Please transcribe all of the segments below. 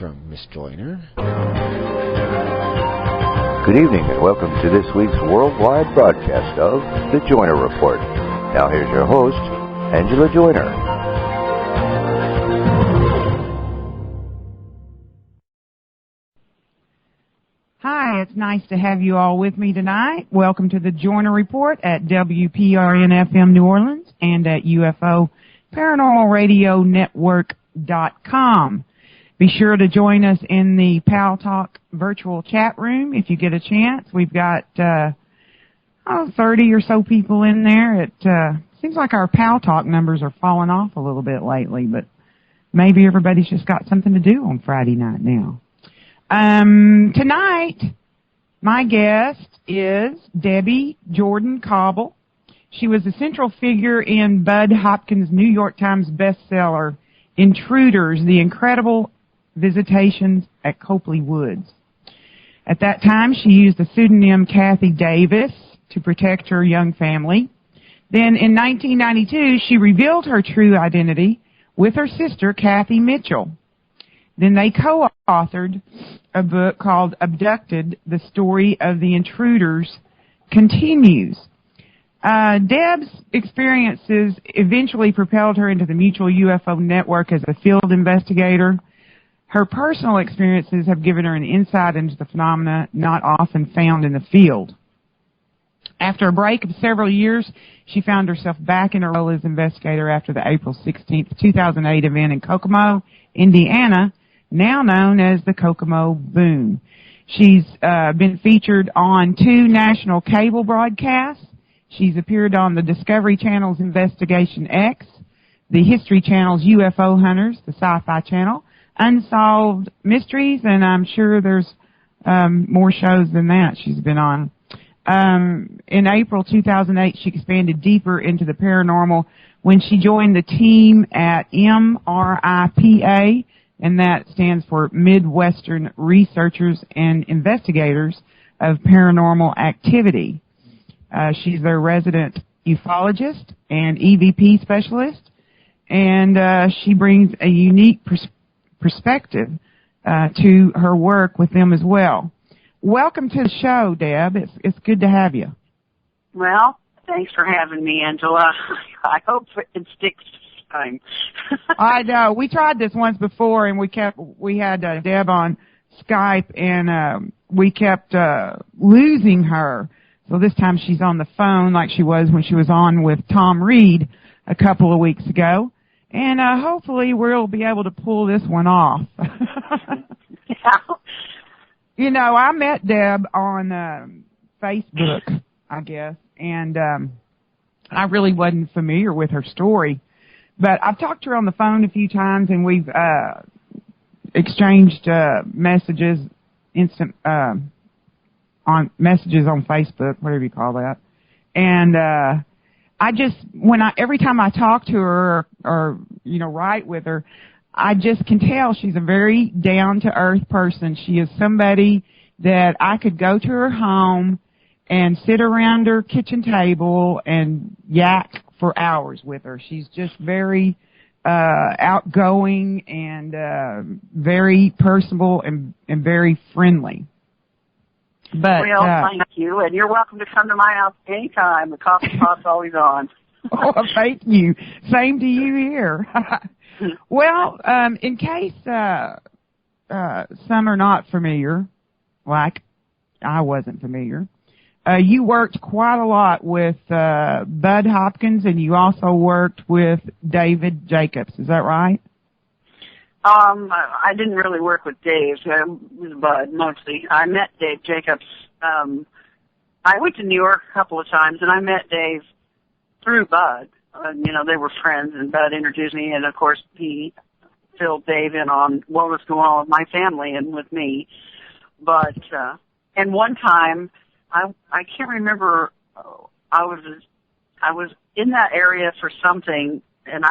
from Miss Joyner. Good evening and welcome to this week's worldwide broadcast of The Joyner Report. Now here's your host, Angela Joyner. Hi, it's nice to have you all with me tonight. Welcome to The Joyner Report at WPRN-FM New Orleans and at UFO Paranormal Radio Network.com. Be sure to join us in the Pal Talk virtual chat room if you get a chance. We've got 30 or so people in there. It seems like our Pal Talk numbers are falling off a little bit lately, but maybe everybody's just got something to do on Friday night now. Tonight, my guest is Debbie Jordan Cauble. She was a central figure in Bud Hopkins' New York Times bestseller, Intruders, The Incredible Visitations at Copley Woods. At that time, she used the pseudonym Kathy Davis to protect her young family. Then in 1992, she revealed her true identity with her sister, Kathy Mitchell. Then they co-authored a book called Abducted, The Story of the Intruders Continues. Deb's experiences eventually propelled her into the Mutual UFO Network as a field investigator. Her personal experiences have given her an insight into the phenomena not often found in the field. After a break of several years, she found herself back in her role as investigator after the April 16th, 2008 event in Kokomo, Indiana, now known as the Kokomo Boom. She's been featured on 2 national cable broadcasts. She's appeared on the Discovery Channel's Investigation X, the History Channel's UFO Hunters, the Sci-Fi Channel, Unsolved Mysteries, and I'm sure there's more shows than that she's been on. In April 2008, she expanded deeper into the paranormal when she joined the team at MRIPA, and that stands for Midwestern Researchers and Investigators of Paranormal Activity. She's their resident ufologist and EVP specialist, and she brings a unique perspective to her work with them as well. Welcome to the show, Deb. It's good to have you. Well, thanks for having me, Angela. I hope it sticks this time. I know. We tried this once before, and we had Deb on Skype, and we kept losing her. So this time she's on the phone like she was when she was on with Tom Reed a couple of weeks ago. And hopefully we'll be able to pull this one off. Yeah. You know, I met Deb on Facebook, I guess, and I really wasn't familiar with her story. But I've talked to her on the phone a few times, and we've exchanged messages, on messages on Facebook, whatever you call that. And every time I talk to her or write with her, I just can tell she's a very down-to-earth person. She is somebody that I could go to her home and sit around her kitchen table and yak for hours with her. She's just very outgoing and very personable and very friendly. But, thank you, and you're welcome to come to my house anytime. The coffee pot's always on. Oh, thank you. Same to you here. Well, in case some are not familiar, like I wasn't familiar, you worked quite a lot with Bud Hopkins, and you also worked with David Jacobs. Is that right? I didn't really work with Dave. It was Bud mostly. I met Dave Jacobs. I went to New York a couple of times, and I met Dave through Bud. They were friends, and Bud introduced me, and of course he filled Dave in on what was going on with my family and with me. But and one time, I can't remember. I was in that area for something, and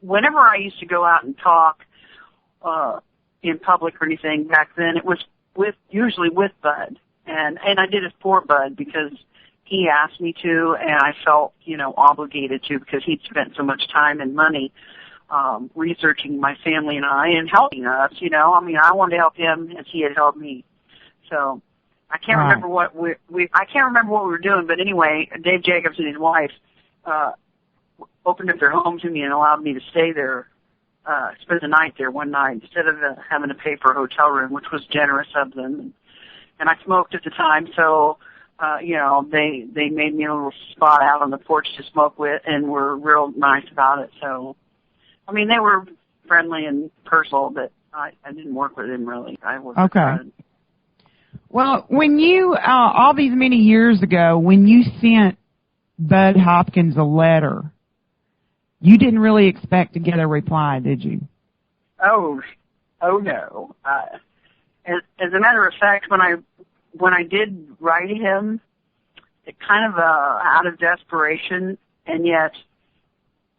whenever I used to go out and talk in public or anything back then, it was usually with Bud, and I did it for Bud because he asked me to, and I felt obligated to because he'd spent so much time and money researching my family and I and helping us, you know. I mean, I wanted to help him as he had helped me. So I can't remember what I can't remember what we were doing, but anyway, Dave Jacobs and his wife opened up their home to me and allowed me to stay there, spend the night there one night instead of having to pay for a hotel room, which was generous of them. And I smoked at the time, so you know, they made me a little spot out on the porch to smoke with, and were real nice about it. So, I mean, they were friendly and personal, but I didn't work with them really. I was okay. Well, when you all these many years ago, when you sent Bud Hopkins a letter, you didn't really expect to get a reply, did you? Oh no. As a matter of fact, when I did write him, it kind of out of desperation, and yet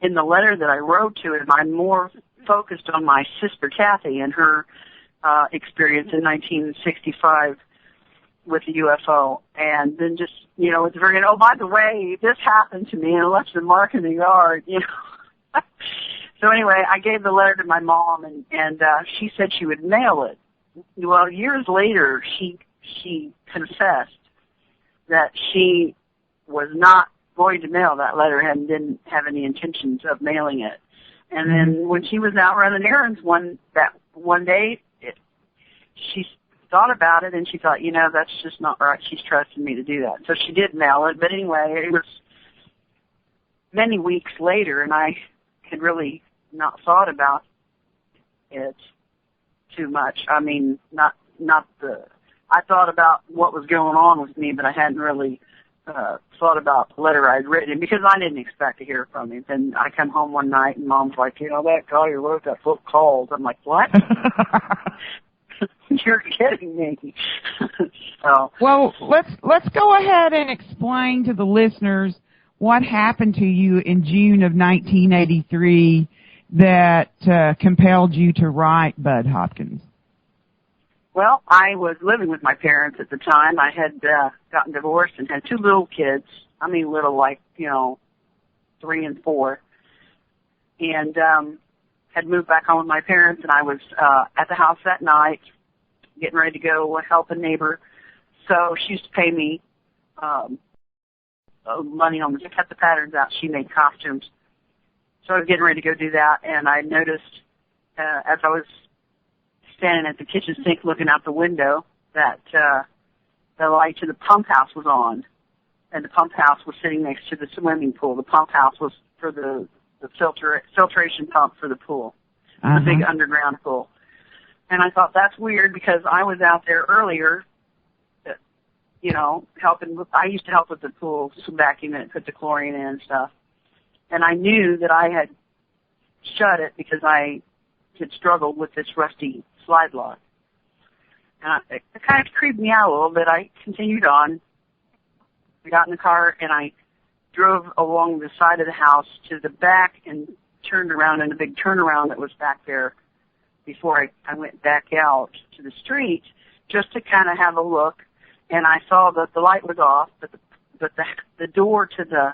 in the letter that I wrote to him, I'm more focused on my sister Kathy and her experience in 1965 with the UFO, and then just, you know, it's very, oh, by the way, this happened to me, and I left the mark in the yard, you know. So anyway, I gave the letter to my mom, and she said she would mail it. Well, years later, she confessed that she was not going to mail that letter and didn't have any intentions of mailing it. And then when she was out running errands one day, she thought about it, and she thought, you know, that's just not right. She's trusting me to do that. So she did mail it. But anyway, it was many weeks later, and I had really not thought about it too much. I mean, I thought about what was going on with me, but I hadn't really thought about the letter I'd written, because I didn't expect to hear from him. And I come home one night, and Mom's like, you know, that guy who wrote that book called. I'm like, what? You're kidding me. So, well, let's go ahead and explain to the listeners what happened to you in June of 1983 that compelled you to write Bud Hopkins. Well, I was living with my parents at the time. I had gotten divorced and had two little kids. I mean, little, like, you know, 3 and 4. And had moved back home with my parents, and I was at the house that night getting ready to go help a neighbor. So she used to pay me money to cut the patterns out. She made costumes. So I was getting ready to go do that, and I noticed as I was standing at the kitchen sink looking out the window that the light to the pump house was on, and the pump house was sitting next to the swimming pool. The pump house was for the filtration pump for the pool, the big underground pool. And I thought, that's weird, because I was out there earlier, you know, I used to help with the pool, vacuum it, put the chlorine in and stuff. And I knew that I had shut it because I had struggled with this rusty slide lock. And it kind of creeped me out a little bit. I continued on. I got in the car, and I drove along the side of the house to the back and turned around in a big turnaround that was back there before I went back out to the street, just to kind of have a look. And I saw that the light was off, but the door to the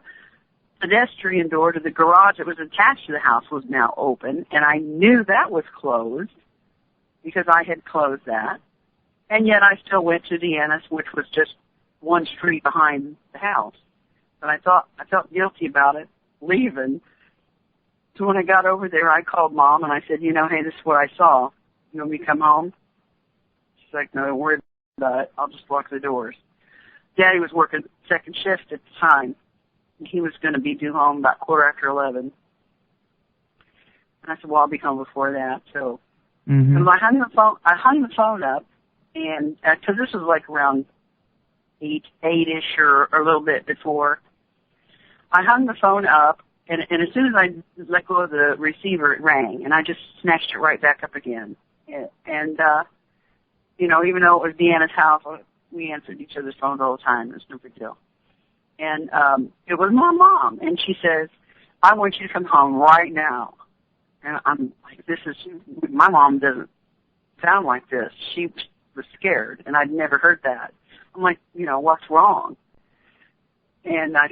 pedestrian door to the garage that was attached to the house was now open, and I knew that was closed because I had closed that. And yet I still went to Deanna's, which was just one street behind the house. And I felt guilty about it, leaving. So when I got over there, I called Mom, and I said, you know, hey, this is what I saw. You want me to come home? She's like, no, don't worry about it. I'll just lock the doors. Daddy was working second shift at the time. He was going to be due home about 11:15. And I said, well, I'll be home before that. So I hung the phone up, and because this was like around 8-ish or a little bit before, I hung the phone up, and as soon as I let go of the receiver, it rang, and I just snatched it right back up again. And you know, even though it was Deanna's house, we answered each other's phones all the time. It was no big deal. And it was my mom, and she says, I want you to come home right now. And I'm like, my mom doesn't sound like this. She was scared, and I'd never heard that. I'm like, you know, what's wrong? And I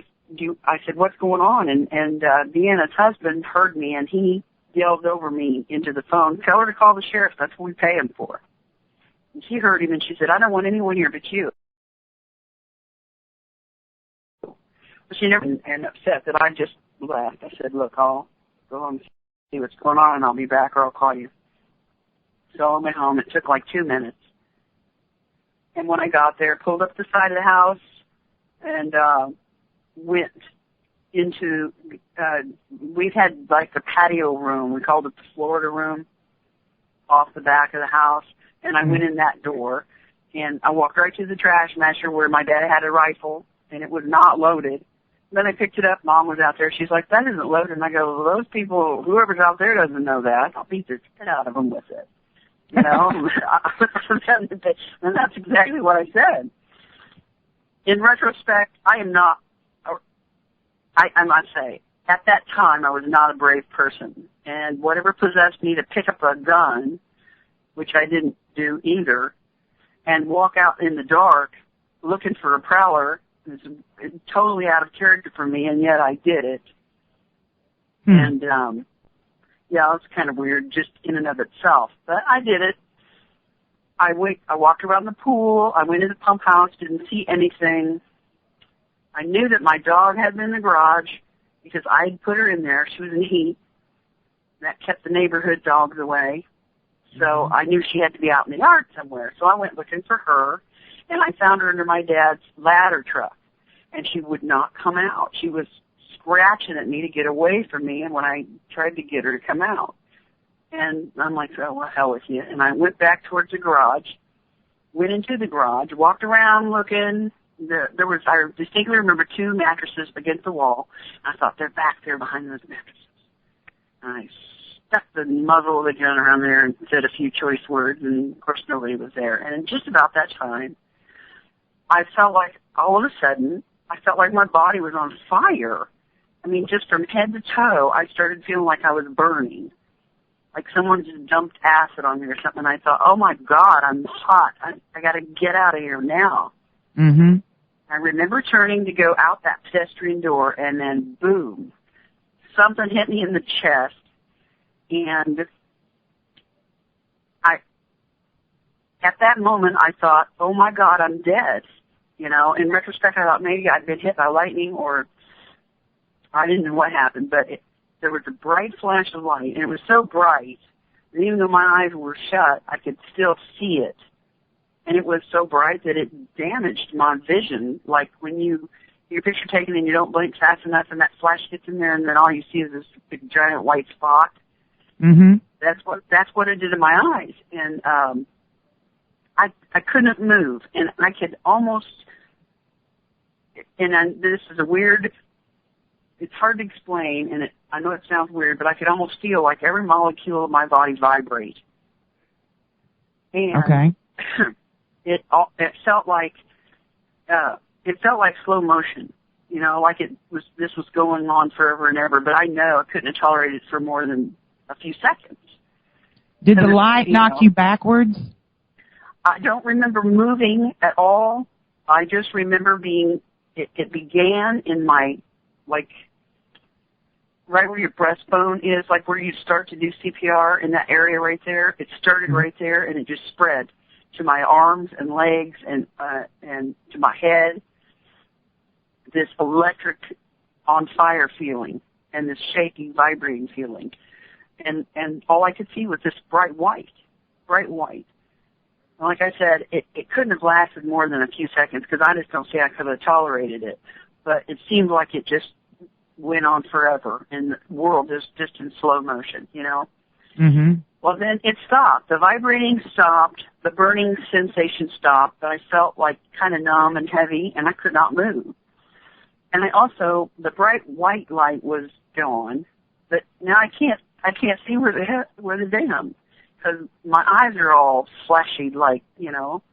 said, what's going on? And Deanna's husband heard me, and he yelled over me into the phone, "Tell her to call the sheriff. That's what we pay him for." And she heard him, and she said, "I don't want anyone here but you." But she never and upset that I just left. I said, "Look, I'll go home and see what's going on, and I'll be back, or I'll call you." So I went home. It took like 2 minutes. And when I got there, pulled up the side of the house and went into, we've had like the patio room. We called it the Florida room off the back of the house. And I went in that door, and I walked right to the trash masher where my dad had a rifle, and it was not loaded. Then I picked it up. Mom was out there. She's like, "That isn't loaded." And I go, "Well, those people, whoever's out there doesn't know that. I'll beat the shit out of them with it." You know? And that's exactly what I said. In retrospect, I must say, at that time, I was not a brave person. And whatever possessed me to pick up a gun, which I didn't do either, and walk out in the dark looking for a prowler, is totally out of character for me, and yet I did it. And, yeah, it's kind of weird just in and of itself. But I did it. I walked around the pool. I went to the pump house, didn't see anything. I knew that my dog had been in the garage because I had put her in there. She was in heat. That kept the neighborhood dogs away. So I knew she had to be out in the yard somewhere. So I went looking for her, and I found her under my dad's ladder truck. And she would not come out. She was scratching at me to get away from me, and when I tried to get her to come out. And I'm like, "Oh, well, hell with you." And I went back towards the garage, went into the garage, walked around looking. I distinctly remember 2 mattresses against the wall. I thought, they're back there behind those mattresses. And I stuck the muzzle of the gun around there and said a few choice words, and of course nobody was there. And just about that time, I felt like, all of a sudden, I felt like my body was on fire. I mean, just from head to toe, I started feeling like I was burning. Like someone just dumped acid on me or something. And I thought, "Oh my God, I'm hot. I got to get out of here now." Mm-hmm. I remember turning to go out that pedestrian door, and then boom, something hit me in the chest. And at that moment, I thought, "Oh my God, I'm dead." You know, in retrospect, I thought maybe I'd been hit by lightning, or I didn't know what happened, but there was a bright flash of light, and it was so bright that even though my eyes were shut, I could still see it. And it was so bright that it damaged my vision, like when your picture taken and you don't blink fast enough and that flash gets in there and then all you see is this big giant white spot. Mm-hmm. That's what it did to my eyes. And I couldn't move, and I could almost, this is a weird, it's hard to explain, and I know it sounds weird, but I could almost feel like every molecule of my body vibrate. And okay. It felt like slow motion, you know, like this was going on forever and ever, but I know I couldn't have tolerated it for more than a few seconds. Did the light knock you backwards? I don't remember moving at all. I just remember it began in my, like, right where your breastbone is, like where you start to do CPR, in that area right there. It started right there, and it just spread to my arms and legs and to my head. This electric on fire feeling and this shaking, vibrating feeling. And all I could see was this bright white. And like I said, it couldn't have lasted more than a few seconds because I just don't see I could have tolerated it. But it seemed like it just went on forever, and the world is just in slow motion, you know? Mm-hmm. Well, then it stopped. The vibrating stopped. The burning sensation stopped. But I felt like kind of numb and heavy, and I could not move. And the bright white light was gone. But now I can't see where the damn, because my eyes are all flashy, like, you know,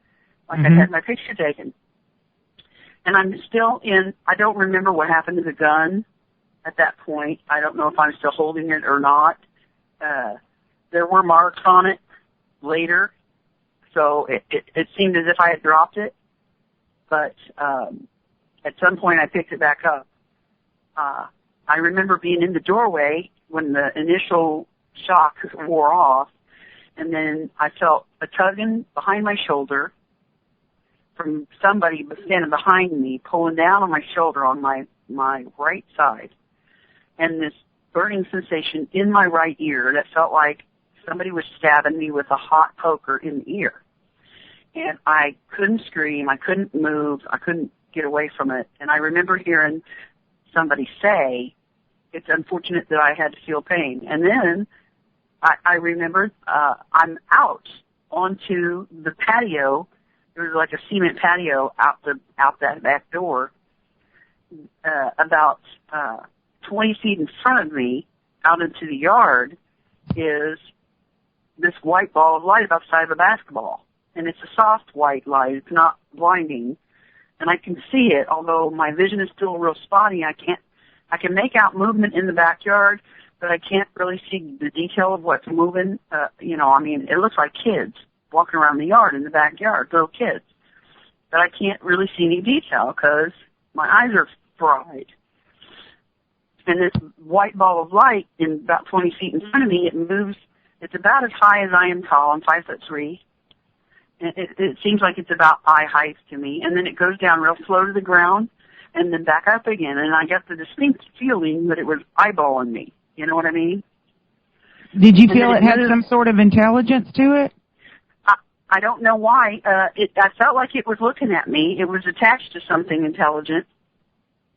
like I had my picture taken. And I'm still I don't remember what happened to the gun at that point. I don't know if I'm still holding it or not. There were marks on it later, so it seemed as if I had dropped it. But at some point I picked it back up. I remember being in the doorway when the initial shock wore off, and then I felt a tugging behind my shoulder from somebody standing behind me, pulling down on my shoulder on my right side, and this burning sensation in my right ear that felt like somebody was stabbing me with a hot poker in the ear. And I couldn't scream, I couldn't move, I couldn't get away from it. And I remember hearing somebody say, it's unfortunate that I had to feel pain. And then I remembered I'm out onto the patio. There was like a cement patio out that back door, about 20 feet in front of me, out into the yard, is this white ball of light about the size of a basketball. And it's a soft white light. It's not blinding. And I can see it, although my vision is still real spotty. I can make out movement in the backyard, but I can't really see the detail of what's moving. It looks like kids walking around the yard in the backyard, little kids. But I can't really see any detail because my eyes are fried. And this white ball of light in about 20 feet in front of me, it moves. It's about as high as I am tall. I'm 5'3". It seems like it's about eye height to me. And then it goes down real slow to the ground and then back up again. And I got the distinct feeling that it was eyeballing me. You know what I mean? Did you feel it had some sort of intelligence to it? I don't know why. I felt like it was looking at me. It was attached to something intelligent.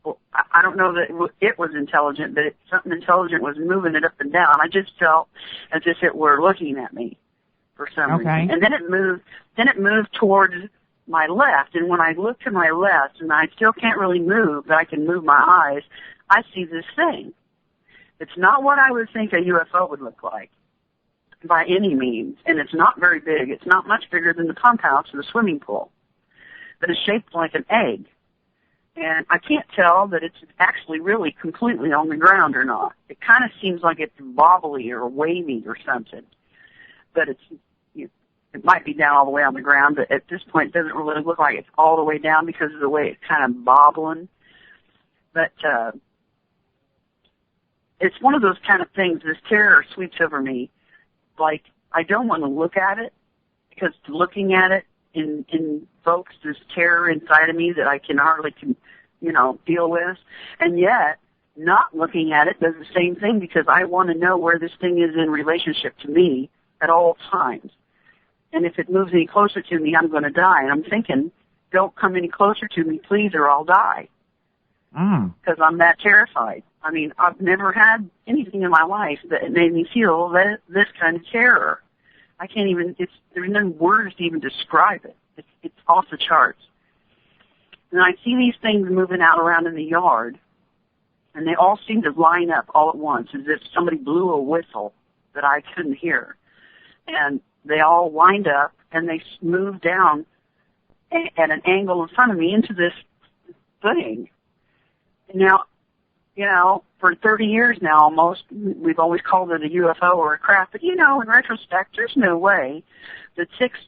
Well, I don't know that it was intelligent, but something intelligent was moving it up and down. I just felt as if it were looking at me for some reason. And then it moved towards my left. And when I look to my left, and I still can't really move, but I can move my eyes, I see this thing. It's not what I would think a UFO would look like by any means, and it's not very big. It's not much bigger than the pump house or the swimming pool, but it's shaped like an egg. And I can't tell that it's actually really completely on the ground or not. It kind of seems like it's wobbly or wavy or something. But it might be down all the way on the ground, but at this point it doesn't really look like it's all the way down because of the way it's kind of bobbling. But it's one of those kind of things, this terror sweeps over me. Like, I don't want to look at it because looking at it invokes this terror inside of me that I can hardly, deal with. And yet, not looking at it does the same thing because I want to know where this thing is in relationship to me at all times. And if it moves any closer to me, I'm going to die. And I'm thinking, don't come any closer to me, please, or I'll die. Because I'm that terrified. I mean, I've never had anything in my life that made me feel this kind of terror. I can't even, there's no words to even describe it. It's off the charts. And I see these things moving out around in the yard, and they all seem to line up all at once, as if somebody blew a whistle that I couldn't hear. And they all lined up, and they moved down at an angle in front of me into this thing. Now, for 30 years now almost, we've always called it a UFO or a craft. But, in retrospect, there's no way that 6,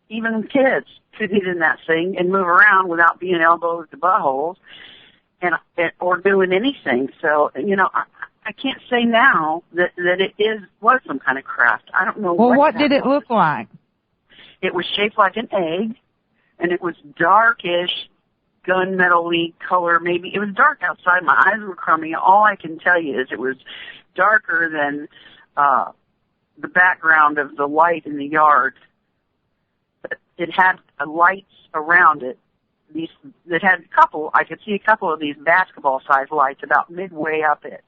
even kids, could get in that thing and move around without being elbows to buttholes or doing anything. So, I can't say now that it was some kind of craft. I don't know. Well, what did it look like? It was shaped like an egg, and it was darkish, gunmetal-y color. Maybe it was dark outside. My eyes were crummy. All I can tell you is it was darker than the background of the light in the yard. But it had lights around it. I could see a couple of these basketball-sized lights about midway up it.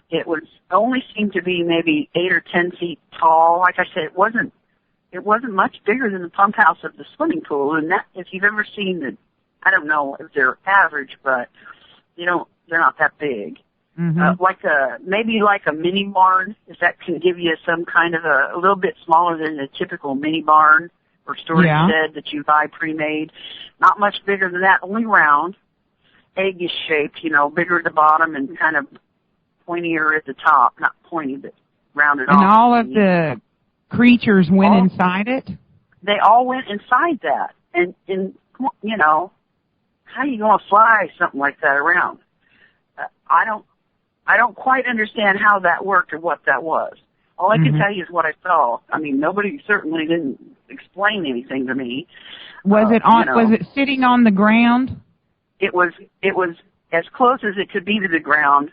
It only seemed to be maybe 8 or 10 feet tall. Like I said, it wasn't much bigger than the pump house of the swimming pool. And that, if you've ever seen I don't know if they're average, but they're not that big. Mm-hmm. Maybe like a mini barn, if that can give you some kind of a little bit smaller than a typical mini barn or storage shed that you buy pre-made. Not much bigger than that, only round, eggish shaped, bigger at the bottom and kind of pointier at the top. Not pointy, but rounded off. And all of the creatures went inside it? They all went inside that. And how are you going to fly something like that around? I don't quite understand how that worked or what that was. All I can tell you is what I saw. I mean, nobody certainly didn't explain anything to me. Was it on? Was it sitting on the ground? It was as close as it could be to the ground,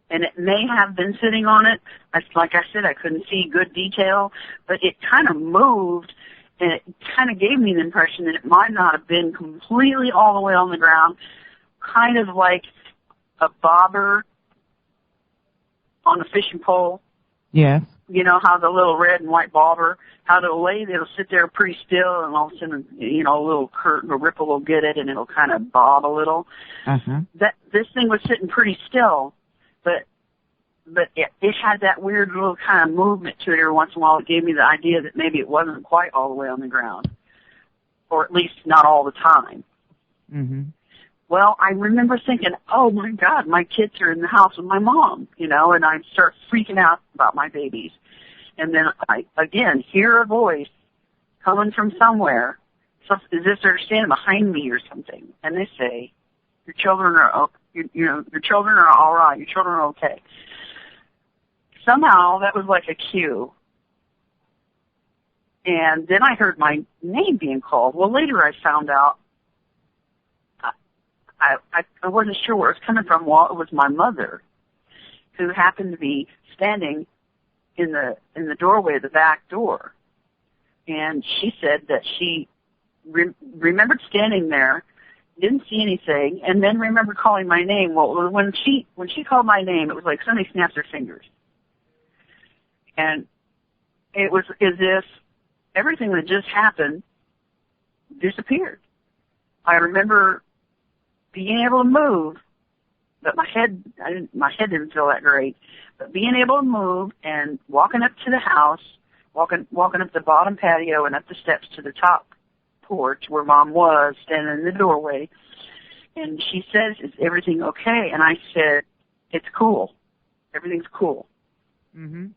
and it may have been sitting on it. Like I said, I couldn't see good detail, but it kind of moved, and it kind of gave me the impression that it might not have been completely all the way on the ground, kind of like a bobber on a fishing pole. Yes. You know how the little red and white bobber, how it'll sit there pretty still, and all of a sudden, a little current, a ripple will get it, and it'll kind of bob a little. This thing was sitting pretty still, but it had that weird little kind of movement to it every once in a while. It gave me the idea that maybe it wasn't quite all the way on the ground, or at least not all the time. Mm-hmm. Well, I remember thinking, oh, my God, my kids are in the house with my mom, and I start freaking out about my babies. And then I, again, hear a voice coming from somewhere, as if they're standing behind me or something, and they say, your children are, your children are all right, your children are okay. Somehow, that was like a cue. And then I heard my name being called. Well, later I found out, I wasn't sure where it was coming from. Well, it was my mother, who happened to be standing in the doorway of the back door, and she said that she remembered standing there, didn't see anything, and then remembered calling my name. Well, when she called my name, it was like somebody snapped their fingers, and it was as if everything that just happened disappeared. I remember being able to move, but my head didn't feel that great. But being able to move and walking up to the house, walking up the bottom patio and up the steps to the top porch where Mom was, standing in the doorway. And she says, "Is everything okay?" And I said, "It's cool. Everything's cool." Mm-hmm.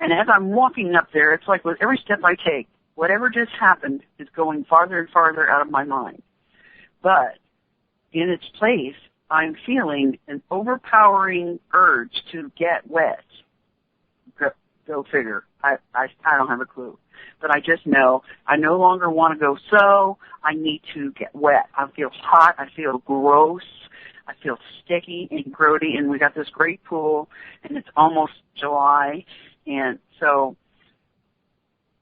And as I'm walking up there, it's like with every step I take, whatever just happened is going farther and farther out of my mind. But in its place, I'm feeling an overpowering urge to get wet. Go figure. I don't have a clue. But I just know I no longer want to go sew. I need to get wet. I feel hot. I feel gross. I feel sticky and grody. And we got this great pool, and it's almost July. And so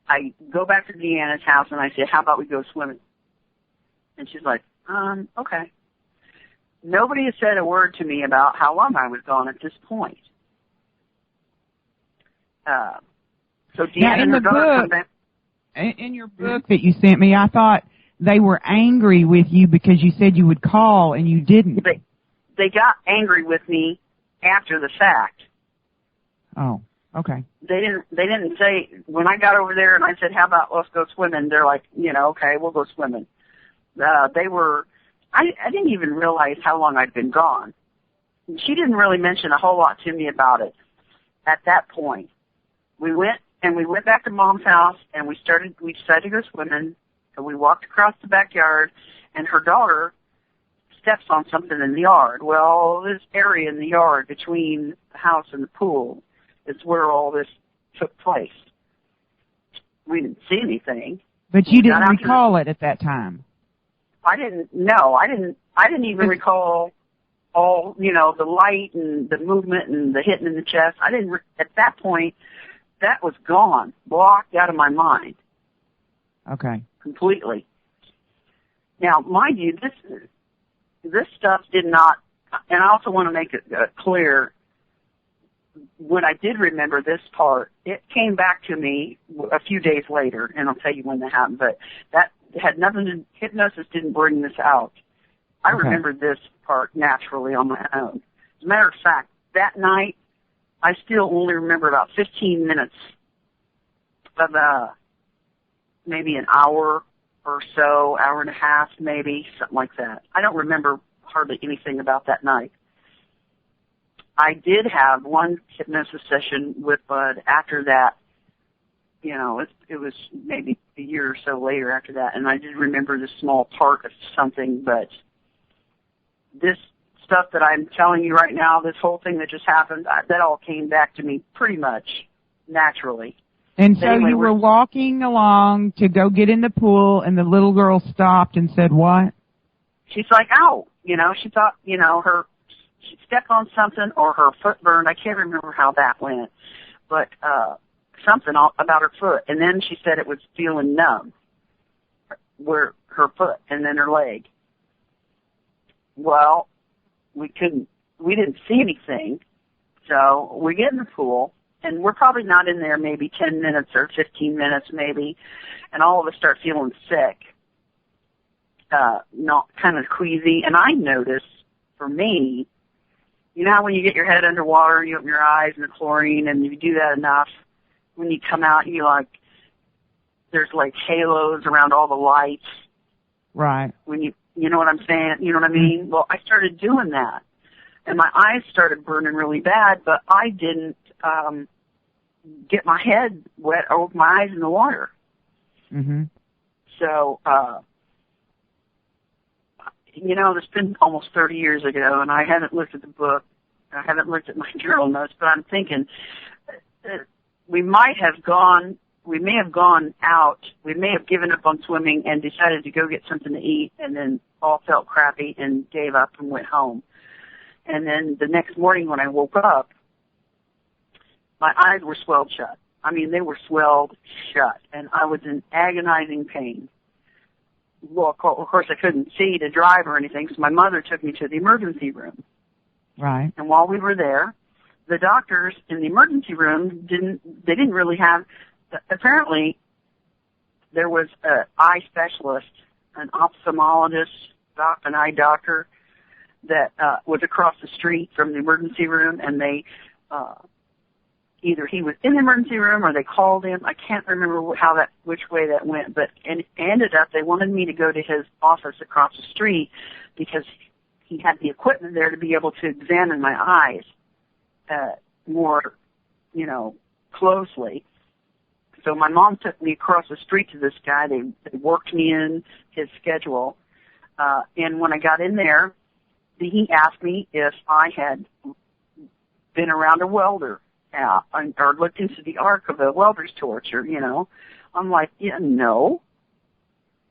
I go back to Deanna's house, and I say, how about we go swimming? And she's like, okay. Nobody has said a word to me about how long I was gone at this point. So Deanna and her daughter come back. In your book that you sent me, I thought they were angry with you because you said you would call and you didn't. They got angry with me after the fact. Oh, okay. They didn't say, when I got over there and I said, how about let's go swimming? They're like, okay, we'll go swimming. I didn't even realize how long I'd been gone. She didn't really mention a whole lot to me about it at that point. We went back to Mom's house, and we decided to go swimming, and we walked across the backyard, and her daughter steps on something in the yard. Well, this area in the yard between the house and the pool is where all this took place. We didn't see anything. But you didn't recall it at that time. I didn't even recall all, the light and the movement and the hitting in the chest. At that point, that was gone, blocked out of my mind. Okay. Completely. Now, mind you, this stuff did not, and I also want to make it clear, when I did remember this part, it came back to me a few days later, and I'll tell you when that happened, but that had nothing to, hypnosis didn't bring this out. I remembered this part naturally on my own. As a matter of fact, that night, I still only remember about 15 minutes of maybe an hour or so, hour and a half maybe, something like that. I don't remember hardly anything about that night. I did have one hypnosis session with Bud after that. It was maybe a year or so later after that, and I did remember this small part of something, but this stuff that I'm telling you right now, this whole thing that just happened, that all came back to me pretty much naturally. And so Anyway, you were walking along to go get in the pool, and the little girl stopped and said what? She's like, ow. She thought, she stepped on something or her foot burned. I can't remember how that went. But something about her foot. And then she said it was feeling numb, where her foot and then her leg. Well, we didn't see anything. So we get in the pool, and we're probably not in there maybe 10 minutes or 15 minutes maybe, and all of us start feeling sick, not kind of queasy. And I noticed, for me, you know how when you get your head underwater, you open your eyes and the chlorine, and you do that enough, when you come out, there's like halos around all the lights. Right. When you know what I'm saying? You know what I mean? Well, I started doing that, and my eyes started burning really bad, but I didn't get my head wet or my eyes in the water. Mm-hmm. So, it's been almost 30 years ago, and I haven't looked at the book. I haven't looked at my journal notes, but I'm thinking we may have gone out. We may have given up on swimming and decided to go get something to eat, and then all felt crappy and gave up and went home. And then the next morning when I woke up, my eyes were swelled shut. I mean, they were swelled shut, and I was in agonizing pain. Well, of course, I couldn't see to drive or anything, so my mother took me to the emergency room. Right. And while we were there, the doctors in the emergency room didn't really have, apparently there was an eye specialist, an ophthalmologist, an eye doctor that was across the street from the emergency room, and they either he was in the emergency room or they called him. I can't remember which way that went, but and ended up they wanted me to go to his office across the street because he had the equipment there to be able to examine my eyes more, closely. So my mom took me across the street to this guy. They worked me in his schedule, and when I got in there, he asked me if I had been around a welder. Or looked into the arc of a welder's torture, I'm like, yeah, no.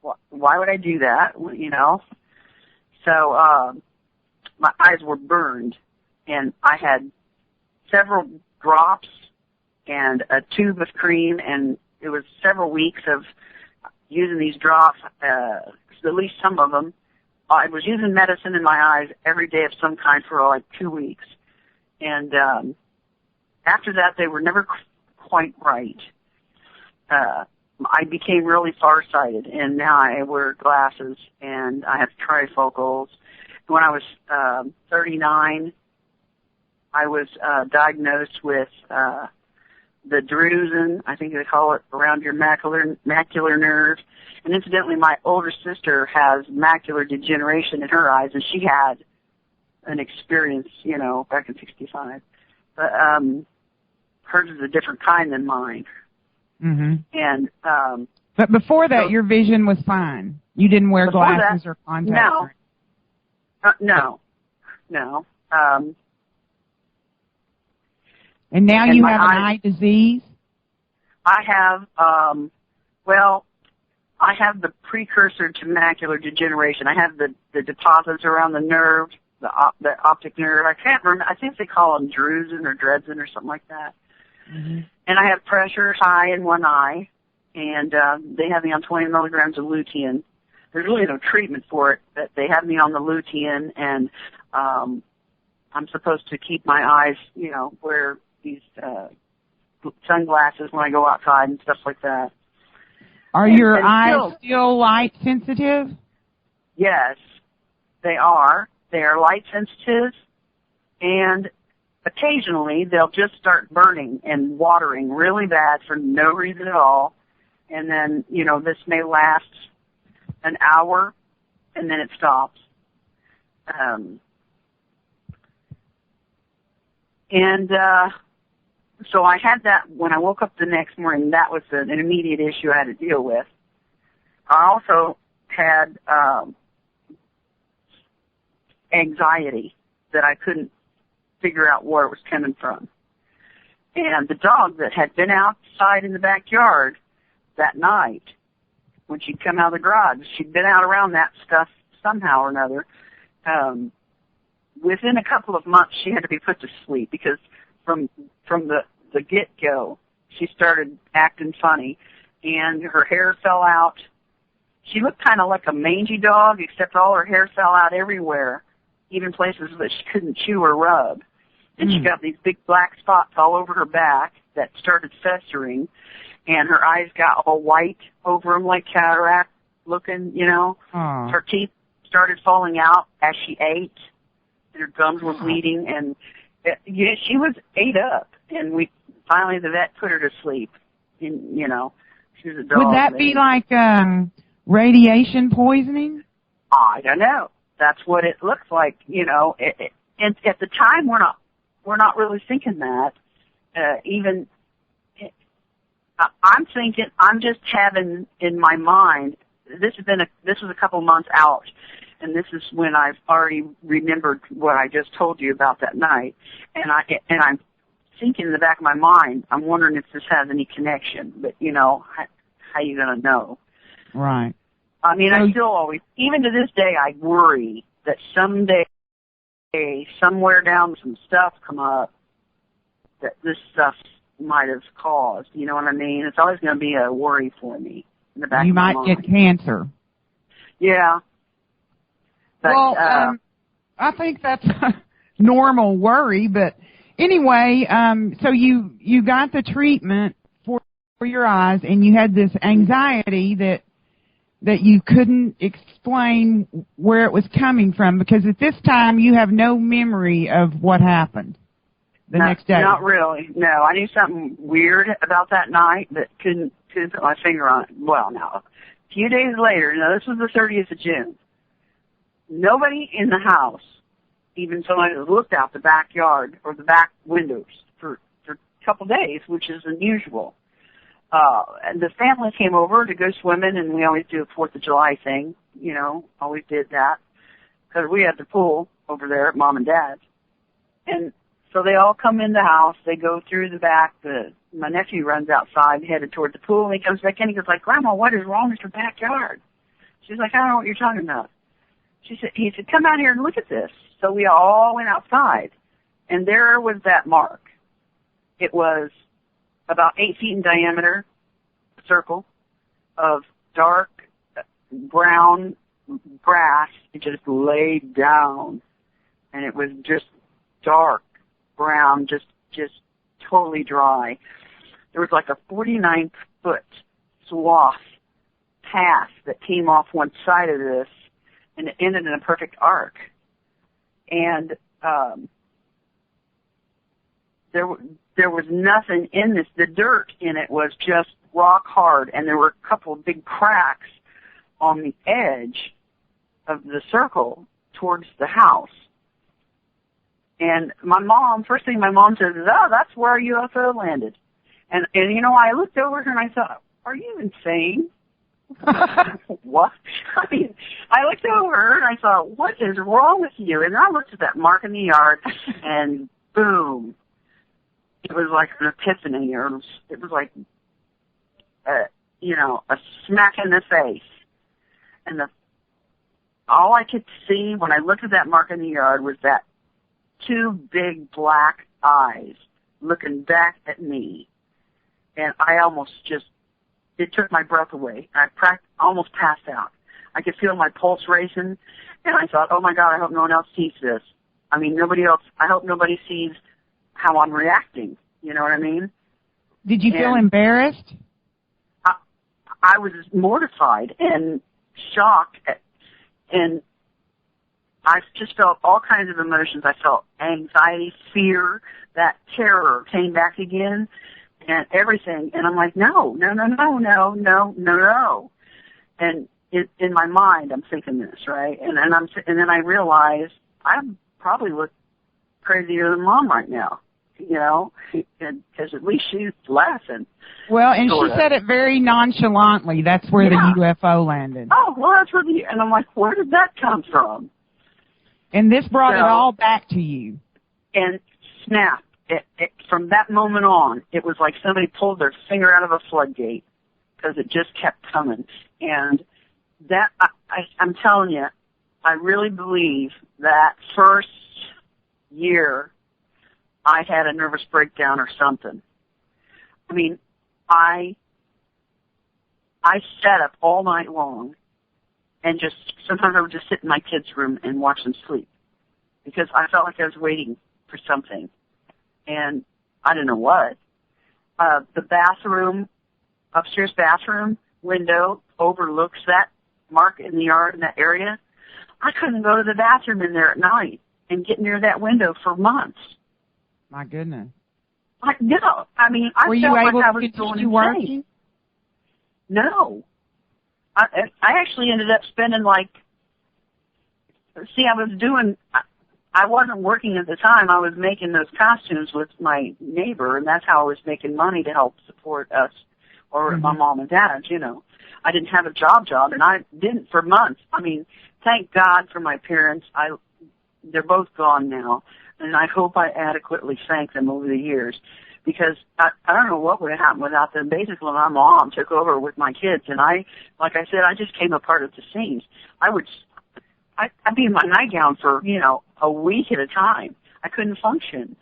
Why would I do that, So my eyes were burned, and I had several drops and a tube of cream, and it was several weeks of using these drops, at least some of them. I was using medicine in my eyes every day of some kind for like 2 weeks. And after that, they were never quite right. I became really farsighted, and now I wear glasses, and I have trifocals. When I was 39, I was diagnosed with the drusen, I think they call it, around your macular nerve. And incidentally, my older sister has macular degeneration in her eyes, and she had an experience, back in 65. But hers is a different kind than mine. Mm-hmm. And but before that, your vision was fine. You didn't wear glasses or contacts. No. And now you have an eye disease? I have, I have the precursor to macular degeneration. I have the deposits around the nerve, the optic nerve. I can't remember. I think they call them drusen or dredsen or something like that. Mm-hmm. And I have pressure high in one eye, and they have me on 20 milligrams of lutein. There's really no treatment for it, but they have me on the lutein, and I'm supposed to keep my eyes, wear these sunglasses when I go outside and stuff like that. Are your eyes still light sensitive? Yes, they are. They are light sensitive, and occasionally they'll just start burning and watering really bad for no reason at all. And then, this may last an hour, and then it stops. So I had that when I woke up the next morning. That was an immediate issue I had to deal with. I also had anxiety that I couldn't figure out where it was coming from. And the dog that had been outside in the backyard that night, when she'd come out of the garage, she'd been out around that stuff somehow or another. Within a couple of months, she had to be put to sleep because from the get-go, she started acting funny, and her hair fell out. She looked kind of like a mangy dog, except all her hair fell out everywhere, even places that she couldn't chew or rub. And she got these big black spots all over her back that started festering, and her eyes got all white over them like cataract looking, you know. Her teeth started falling out as she ate, and her gums were bleeding, and she was ate up. And finally the vet put her to sleep. And, you know, she was a dog. Would that be like radiation poisoning? I don't know. That's what it looks like, you know. And at the time, we're not really thinking that. I'm thinking, I'm just having in my mind, this was a couple months out, and this is when I've already remembered what I just told you about that night, and I'm thinking in the back of my mind, I'm wondering if this has any connection, but you know, how you gonna know? Right. I mean, I still always, even to this day, I worry that someday, somewhere down some stuff come up that this stuff might have caused. You know what I mean? It's always going to be a worry for me in the back of my mind. You might get cancer. Yeah. But, I think that's a normal worry, but anyway, so you got the treatment for your eyes, and you had this anxiety that you couldn't explain where it was coming from, because at this time you have no memory of what happened the next day. Not really. No, I knew something weird about that night, but couldn't put my finger on it. Well, now, a few days later, this was the 30th of June, nobody in the house, even somebody that looked out the backyard or the back windows for a couple days, which is unusual. And the family came over to go swimming, and we always do a 4th of July thing, you know, always did that, because we had the pool over there at Mom and Dad's. And so they all come in the house, they go through the back, my nephew runs outside, headed toward the pool, and he comes back in, he goes like, Grandma, what is wrong with your backyard? She's like, I don't know what you're talking about. He said, come out here and look at this. So we all went outside, and there was that mark. It was about 8 feet in diameter, circle of dark brown grass. It just laid down, and it was just dark brown, just totally dry. There was like a 49-foot swath path that came off one side of this, and it ended in a perfect arc. And there was nothing in this. The dirt in it was just rock hard, and there were a couple of big cracks on the edge of the circle towards the house. And first thing my mom says is, oh, that's where our UFO landed. And you know, I looked over her and I thought, are you insane? What? I mean, I looked over her and I thought, what is wrong with you? And I looked at that mark in the yard, and boom. It was like an epiphany, or it was like, a smack in the face. And all I could see when I looked at that mark in the yard was that 2 big black eyes looking back at me. And I it took my breath away. I almost passed out. I could feel my pulse racing, and I thought, oh my God, I hope no one else sees this. I mean, I hope nobody sees how I'm reacting. You know what I mean? Did you feel embarrassed? I was mortified and shocked, and I just felt all kinds of emotions. I felt anxiety, fear, that terror came back again, and everything. And I'm like, no. And in my mind, I'm thinking this, right? And then I realized I probably look crazier than Mom right now, you know, because at least she's laughing. Well, and she said it very nonchalantly. That's where the UFO landed. Oh, well, that's where and I'm like, where did that come from? And this brought it all back to you. And snap, from that moment on, it was like somebody pulled their finger out of a floodgate because it just kept coming. And that, I'm telling you, I really believe that first year I had a nervous breakdown or something. I mean, I sat up all night long and just, sometimes I would just sit in my kids' room and watch them sleep because I felt like I was waiting for something. And I don't know what. The bathroom, upstairs bathroom window overlooks that mark in the yard in that area. I couldn't go to the bathroom in there at night and get near that window for months. My goodness. I felt like I was going insane. No. I actually ended up spending I wasn't working at the time. I was making those costumes with my neighbor, and that's how I was making money to help support us or my mom and dad, you know. I didn't have a job, and I didn't for months. I mean, thank God for my parents. They're both gone now, and I hope I adequately thank them over the years because I don't know what would have happened without them. Basically, my mom took over with my kids, and like I said, I just came a part of the scenes. I'd be in my nightgown for, a week at a time. I couldn't function.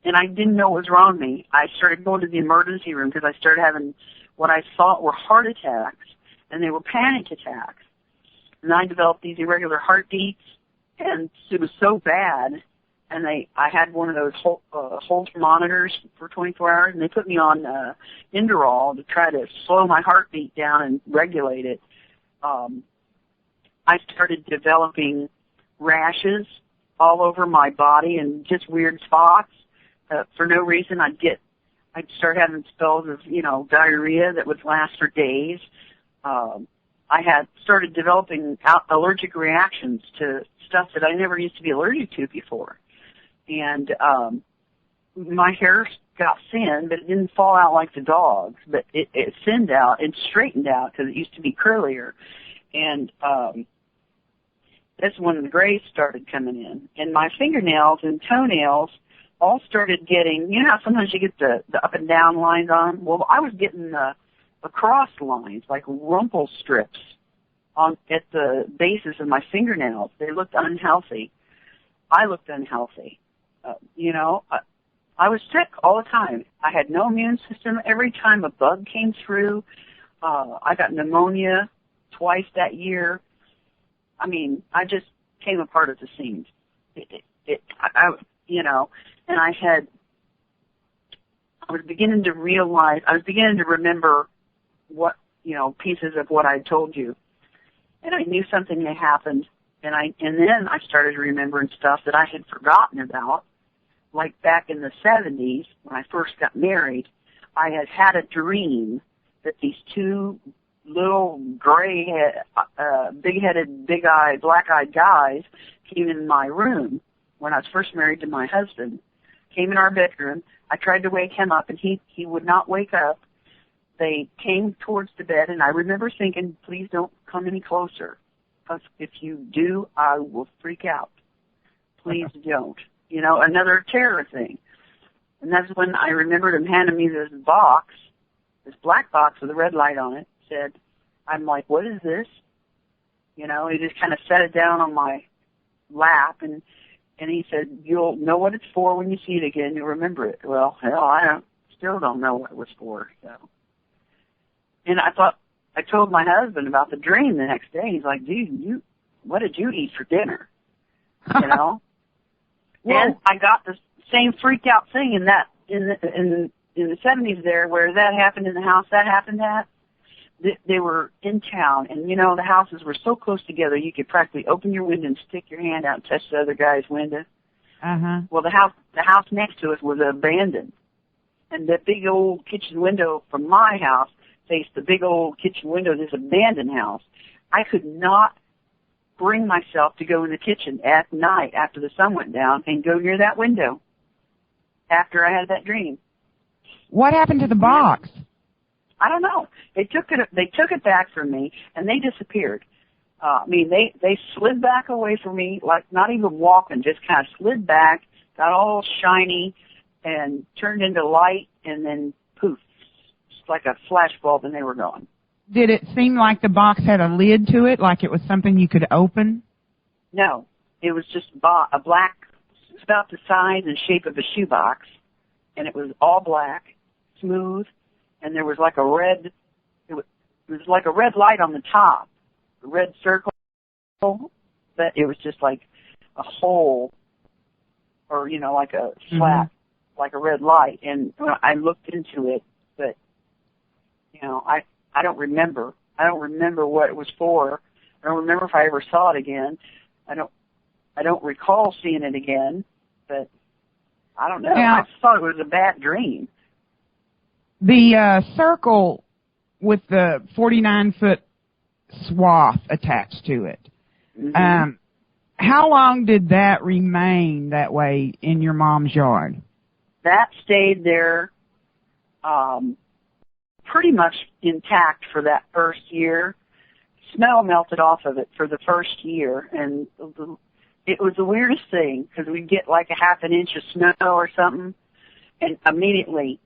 And I didn't know what was wrong with me. I started going to the emergency room because I started having what I thought were heart attacks, and they were panic attacks. And I developed these irregular heartbeats, and it was so bad. And I had one of those Holter monitors for 24 hours, and they put me on Inderal to try to slow my heartbeat down and regulate it. I started developing rashes all over my body and just weird spots. For no reason, I'd start having spells of, diarrhea that would last for days. I had started developing allergic reactions to stuff that I never used to be allergic to before. And my hair got thin, but it didn't fall out like the dogs, but it thinned out and straightened out because it used to be curlier. And that's when the grays started coming in. And my fingernails and toenails all started getting, how sometimes you get the up and down lines on? Well, I was getting the cross lines, like rumple strips at the bases of my fingernails. They looked unhealthy. I looked unhealthy. I was sick all the time. I had no immune system. Every time a bug came through, I got pneumonia twice that year. I mean, I just came a part of the scenes. And I was beginning to remember what, pieces of what I told you. And I knew something had happened. And then I started remembering stuff that I had forgotten about. Like back in the 70s, when I first got married, I had a dream that these two little big-headed, big-eyed, black-eyed guys came in my room when I was first married to my husband, came in our bedroom. I tried to wake him up, and he would not wake up. They came towards the bed, and I remember thinking, please don't come any closer, because if you do, I will freak out. Please don't. Another terror thing. And that's when I remembered him handing me this box, this black box with a red light on it. I'm like, what is this? He just kind of set it down on my lap, and he said, you'll know what it's for when you see it again. You'll remember it. Well, hell, I still don't know what it was for. So, and I told my husband about the dream the next day. He's like, dude, what did you eat for dinner? Well, and I got the same freaked out thing in the 70s there, where that happened in the house, that happened that. They were in town, and the houses were so close together you could practically open your window and stick your hand out and touch the other guy's window. Well, the house next to us was abandoned, and the big old kitchen window from my house faced the big old kitchen window of this abandoned house. I could not bring myself to go in the kitchen at night after the sun went down and go near that window after I had that dream. What happened to the box? I don't know. They took it back from me, and they disappeared. They slid back away from me, like not even walking, just kind of slid back, got all shiny, and turned into light, and then poof, just like a flash bulb, and they were gone. Did it seem like the box had a lid to it, like it was something you could open? No, it was just a black, about the size and shape of a shoebox, and it was all black, smooth, and there was like a red, it was like a red light on the top, a red circle, but it was just like a hole, or, you know, like a flat, like a red light. And I looked into it, but, you know, I don't remember. I don't remember what it was for. I don't remember if I ever saw it again. I don't recall seeing it again, but I don't know. Now, I just thought it was a bad dream. The circle with the 49-foot swath attached to it, how long did that remain that way in your mom's yard? That stayed there pretty much intact for that first year. Snow melted off of it for the first year, and it was the weirdest thing, because we'd get like a half an inch of snow or something, and immediately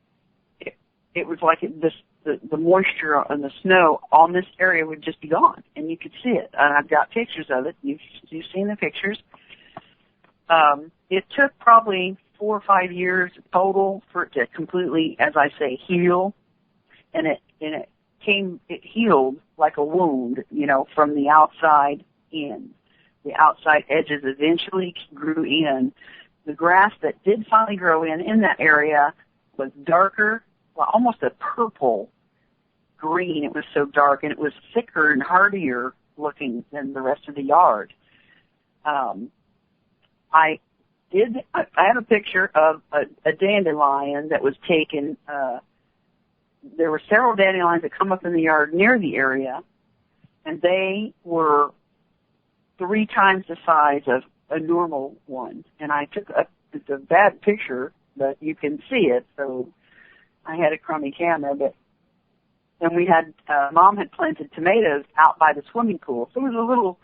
it was like the moisture and the snow on this area would just be gone, and you could see it. And I've got pictures of it. You've seen the pictures. It took probably 4 or 5 years total for it to completely, as I say, heal, and it healed like a wound, you know, from the outside in. The outside edges eventually grew in. The grass that did finally grow in that area was darker, well, almost a purple green. It was so dark, and it was thicker and hardier looking than the rest of the yard. I have a picture of a dandelion that was taken. There were several dandelions that come up in the yard near the area, and they were 3 times the size of a normal one. And I took it's a bad picture, but you can see it, so I had a crummy camera. But then we had, Mom had planted tomatoes out by the swimming pool. So it was a little,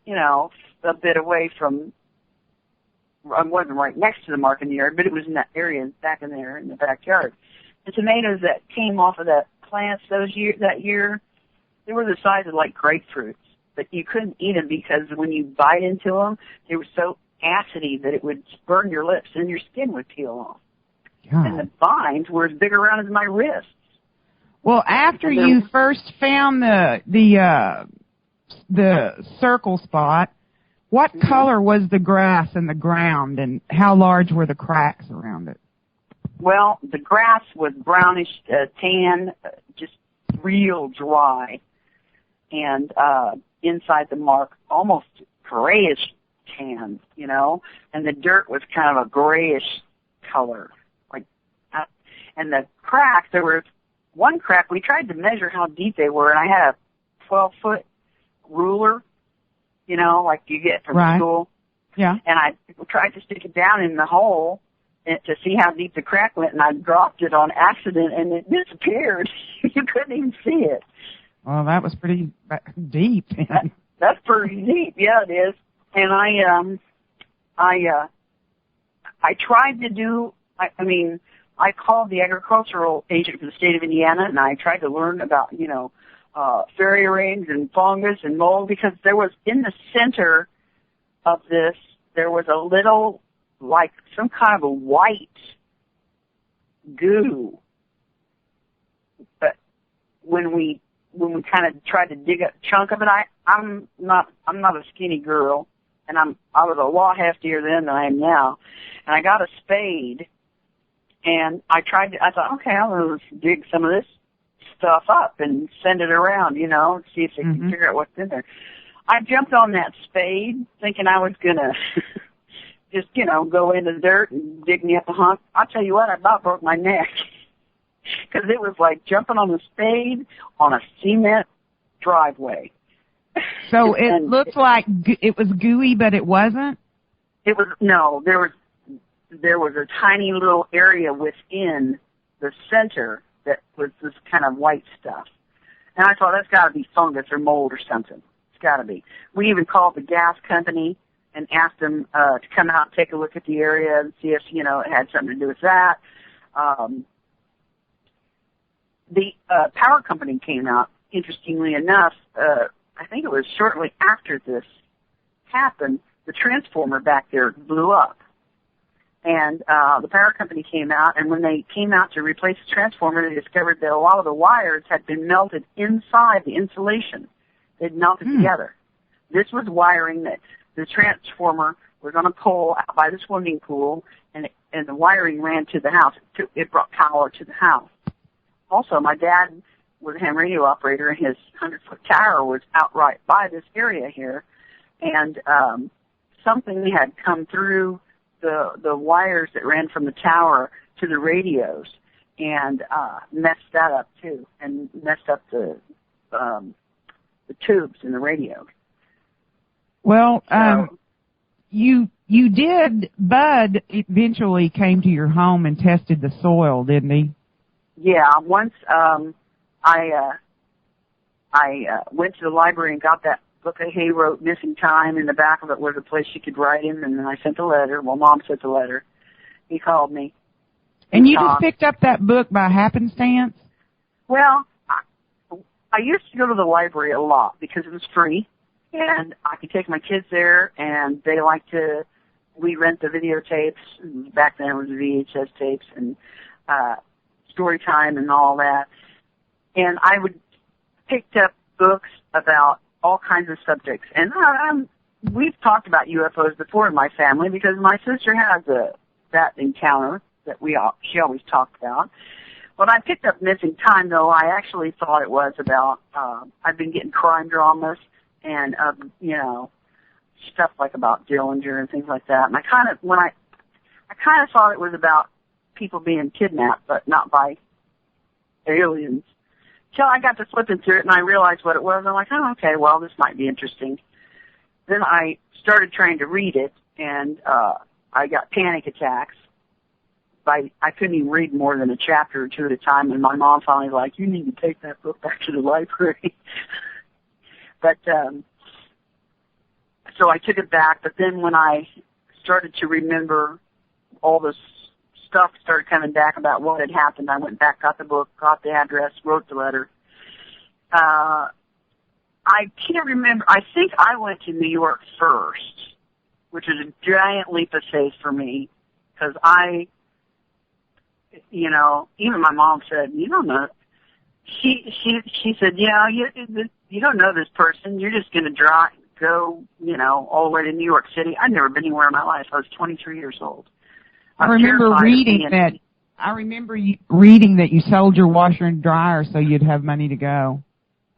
you know, a bit away from, I wasn't right next to the mark in the yard, but it was in that area back in there in the backyard. The tomatoes that came off of that plants that year, they were the size of like grapefruits, but you couldn't eat them because when you bite into them, they were so acidy that it would burn your lips and your skin would peel off. God. And the vines were as big around as my wrists. Well, after you first found the circle spot, what color was the grass and the ground, and how large were the cracks around it? Well, the grass was brownish tan, just real dry, and inside the mark, almost grayish tan, you know, and the dirt was kind of a grayish color. And the cracks, there was one crack, we tried to measure how deep they were, and I had a 12-foot ruler, you know, like you get from school. Yeah. And I tried to stick it down in the hole to see how deep the crack went, and I dropped it on accident, and it disappeared. You couldn't even see it. Well, that was pretty deep. That's pretty deep. Yeah, it is. And I tried to do, I called the agricultural agent for the state of Indiana, and I tried to learn about, you know, fairy rings and fungus and mold, because there was, in the center of this, there was a little, like some kind of a white goo. But when we kind of tried to dig a chunk of it, I'm not a skinny girl, and I was a lot heftier then than I am now, and I got a spade, and I thought, okay, I'll dig some of this stuff up and send it around, you know, see if they can figure out what's in there. I jumped on that spade thinking I was gonna just, you know, go in the dirt and dig me up a hunk. I'll tell you what, I about broke my neck. Because it was like jumping on a spade on a cement driveway. So it looked like it was gooey, but it wasn't? It was, no, there was a tiny little area within the center that was this kind of white stuff. And I thought, that's got to be fungus or mold or something. It's got to be. We even called the gas company, and asked them to come out and take a look at the area and see if, you know, it had something to do with that. The power company came out, interestingly enough, I think it was shortly after this happened, the transformer back there blew up. And the power company came out, and when they came out to replace the transformer, they discovered that a lot of the wires had been melted inside the insulation. They'd melted together. This was wiring that the transformer was on a pole out by the swimming pool, and the wiring ran to the house. It brought power to the house. Also, my dad was a ham radio operator, and his 100-foot tower was out right by this area here, and something had come through the wires that ran from the tower to the radios and messed that up too, and messed up the tubes in the radio. Well, you did. Bud eventually came to your home and tested the soil, didn't he? Yeah. Once I went to the library and got that book that he wrote, Missing Time. In the back of it was a place she could write him, and then I sent a letter. Well, Mom sent the letter. He called me. And you just picked up that book by happenstance? Well, I used to go to the library a lot because it was free, and I could take my kids there, and they like to, we rent the videotapes. Back then it was VHS tapes, and story time and all that. And I would pick up books about all kinds of subjects. And we've talked about UFOs before in my family because my sister has that encounter that she always talked about. When I picked up Missing Time, though, I actually thought it was about, I've been getting crime dramas and, you know, stuff like about Dillinger and things like that. And I kind of thought it was about people being kidnapped, but not by aliens. Till I got to flipping through it and I realized what it was. I'm like, oh, okay, well, this might be interesting. Then I started trying to read it, and I got panic attacks. I couldn't even read more than a chapter or two at a time, and my mom finally was like, you need to take that book back to the library. But so I took it back, but then when I started to remember all this stuff started coming back about what had happened, I went back, got the book, got the address, wrote the letter. I can't remember. I think I went to New York first, which is a giant leap of faith for me, because you know, even my mom said, you don't know. She said, yeah, you don't know this person. You're just going to go, you know, all the way to New York City. I'd never been anywhere in my life. I was 23 years old. I remember reading that. I remember reading that you sold your washer and dryer so you'd have money to go.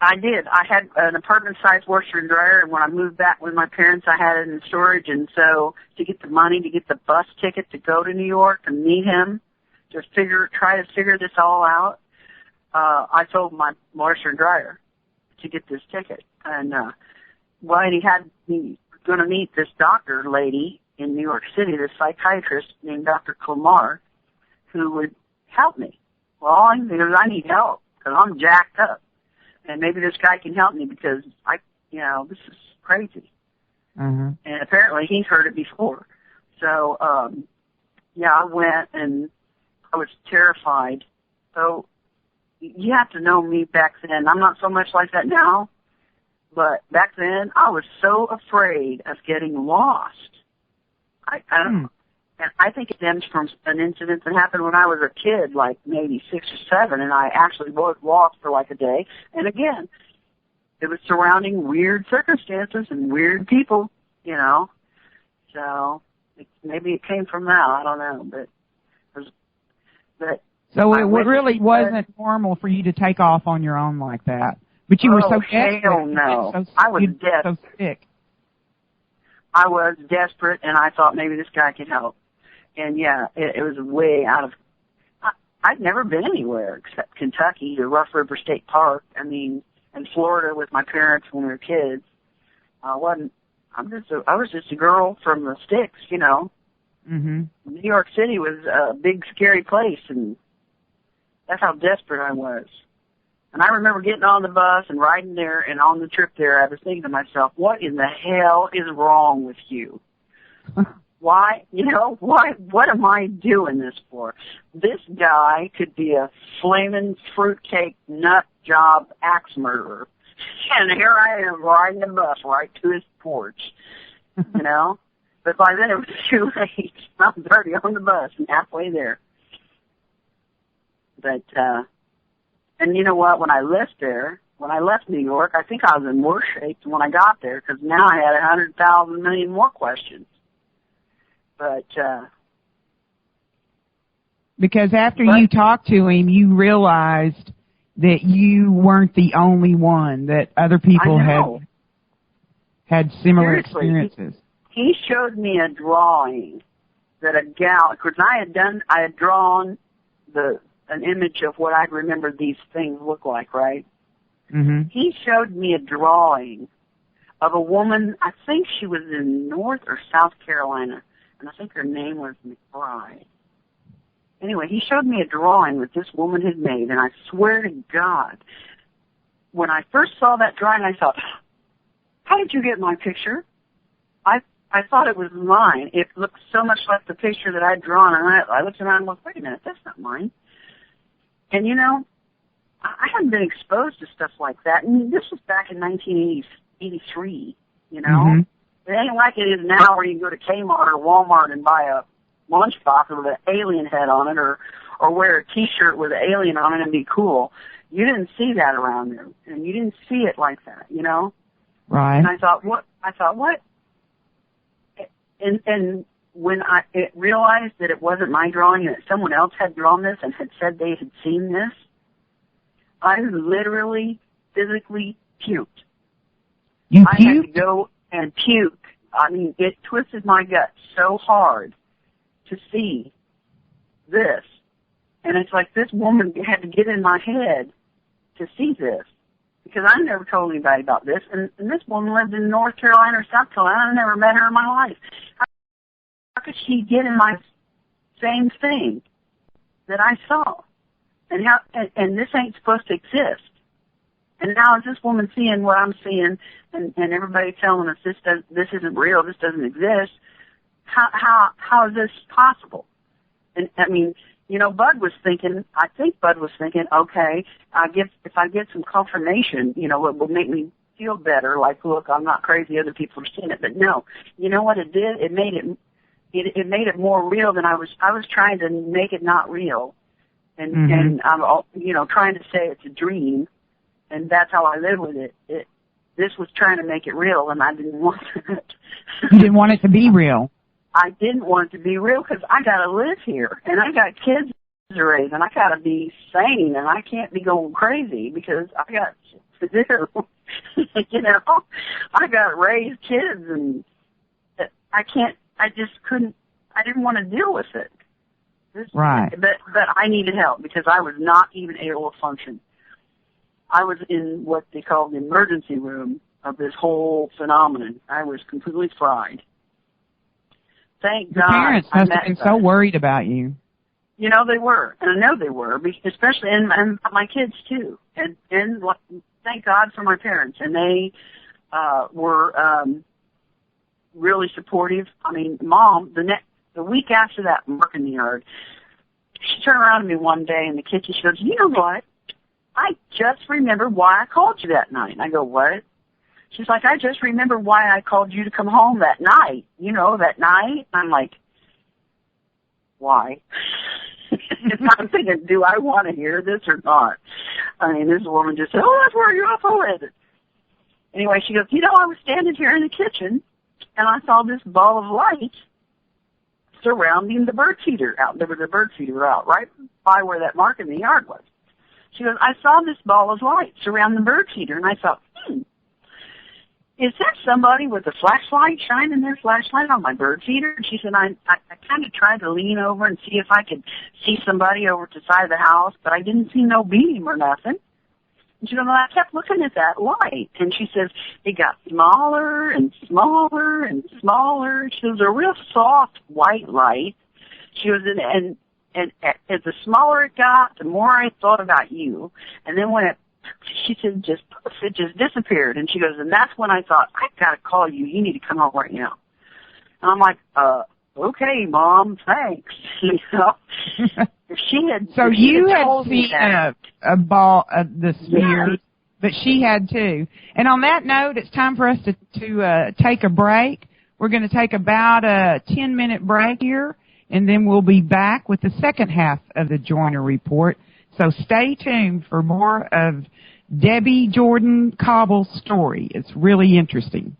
I did. I had an apartment-sized washer and dryer, and when I moved back with my parents, I had it in storage. And so, to get the money to get the bus ticket to go to New York and meet him, to try to figure this all out, I sold my washer and dryer to get this ticket. And well, he had me going to meet this doctor lady in New York City, this psychiatrist named Dr. Clamar, who would help me. Well, all I knew is I need help because I'm jacked up. And maybe this guy can help me because this is crazy. Mm-hmm. And apparently he's heard it before. So, I went and I was terrified. So you have to know me back then. I'm not so much like that now, but back then I was so afraid of getting lost. I don't know. And I think it stems from an incident that happened when I was a kid, like maybe 6 or 7, and I actually was lost for like a day. And again, it was surrounding weird circumstances and weird people, you know. So maybe it came from that. I don't know, so it really wasn't normal for you to take off on your own like that. But you were so desperate. Hell no. I was so sick. I was desperate, and I thought maybe this guy could help. And yeah, it was way out of. I'd never been anywhere except Kentucky or Rough River State Park. I mean, in Florida with my parents when we were kids. I was just a girl from the sticks, you know. Mm-hmm. New York City was a big, scary place, and that's how desperate I was. And I remember getting on the bus and riding there, and on the trip there, I was thinking to myself, what in the hell is wrong with you? Why, what am I doing this for? This guy could be a flaming fruitcake nut job axe murderer. And here I am riding the bus right to his porch, But by then it was too late. I was already on the bus and halfway there. But, and you know what? When I left New York, I think I was in worse shape than when I got there, because now I had 100,000 million more questions. But, because after you talked to him, you realized that you weren't the only one, that other people had similar experiences. He showed me a drawing that a gal, because I had drawn an image of what I remembered these things look like, right? Mm-hmm. He showed me a drawing of a woman, I think she was in North or South Carolina, and I think her name was McBride. Anyway, he showed me a drawing that this woman had made, and I swear to God, when I first saw that drawing, I thought, how did you get my picture? I thought it was mine. It looked so much like the picture that I'd drawn, and I looked around and went, wait a minute, that's not mine. And, I hadn't been exposed to stuff like that, and this was back in 1983, Mm-hmm. It ain't like it is now where you can go to Kmart or Walmart and buy a lunchbox with an alien head on it, or wear a T-shirt with an alien on it and be cool. You didn't see that around there, and you didn't see it like that, Right. And I thought, what? And when I realized that it wasn't my drawing and that someone else had drawn this and had said they had seen this, I literally, physically puked. You I puked? had to go and puke. I mean, it twisted my gut so hard to see this. And it's like this woman had to get in my head to see this. Because I never told anybody about this. And this woman lived in North Carolina or South Carolina. I never met her in my life. How could she get in my same thing that I saw? And this ain't supposed to exist. And now is this woman seeing what I'm seeing, and everybody telling us this isn't real, this doesn't exist? How is this possible? And I mean, Bud was thinking, okay, if I get some confirmation, it will make me feel better. Like, look, I'm not crazy. Other people are seeing it, but no. You know what it did? It made it more real than I was trying to make it not real, and I'm trying to say it's a dream, and that's how I live with it. This was trying to make it real, and I didn't want it. You didn't want it to be real. I didn't want it to be real because I got to live here, and I got kids to raise, and I got to be sane, and I can't be going crazy because I got to do. I got raised kids, and I didn't want to deal with it. Right. But I needed help because I was not even able to function. I was in what they call the emergency room of this whole phenomenon. I was completely fried. Thank God. Your parents must have been so worried about you. They were, and I know they were, especially, and my kids too. And thank God for my parents, and they were really supportive. I mean, Mom, the week after that mark in the yard, she turned around to me one day in the kitchen. She goes, "You know what? I just remembered why I called you that night." And I go, "What?" She's like, "I just remember why I called you to come home that night. That night." I'm like, "Why?" I'm thinking, do I want to hear this or not? I mean, this woman just said, "Oh, that's where you're off with." Anyway, she goes, "I was standing here in the kitchen, and I saw this ball of light surrounding the bird feeder out. There was a bird feeder out right by where that mark in the yard was." She goes, "I saw this ball of light surround the bird feeder," and I thought, is that somebody with a flashlight shining their flashlight on my bird feeder? And she said, I kind of tried to lean over and see if I could see somebody over to the side of the house, but I didn't see no beam or nothing. And she goes, "Well, I kept looking at that light." And she says, "It got smaller and smaller and smaller." She was a real soft white light. She was and as the smaller it got, the more I thought about you. And then when it she said, it just disappeared. And she goes, and that's when I thought, I've got to call you. You need to come home right now. And I'm like, okay, Mom, thanks. You know, if she had, so if she you had had told me seen that, a ball of the sphere, yeah. but she had too. And on that note, it's time for us to take a break. We're going to take about a 10-minute break here, and then we'll be back with the second half of the Joyner Report. So stay tuned for more of Debbie Jordan Cobble's story. It's really interesting.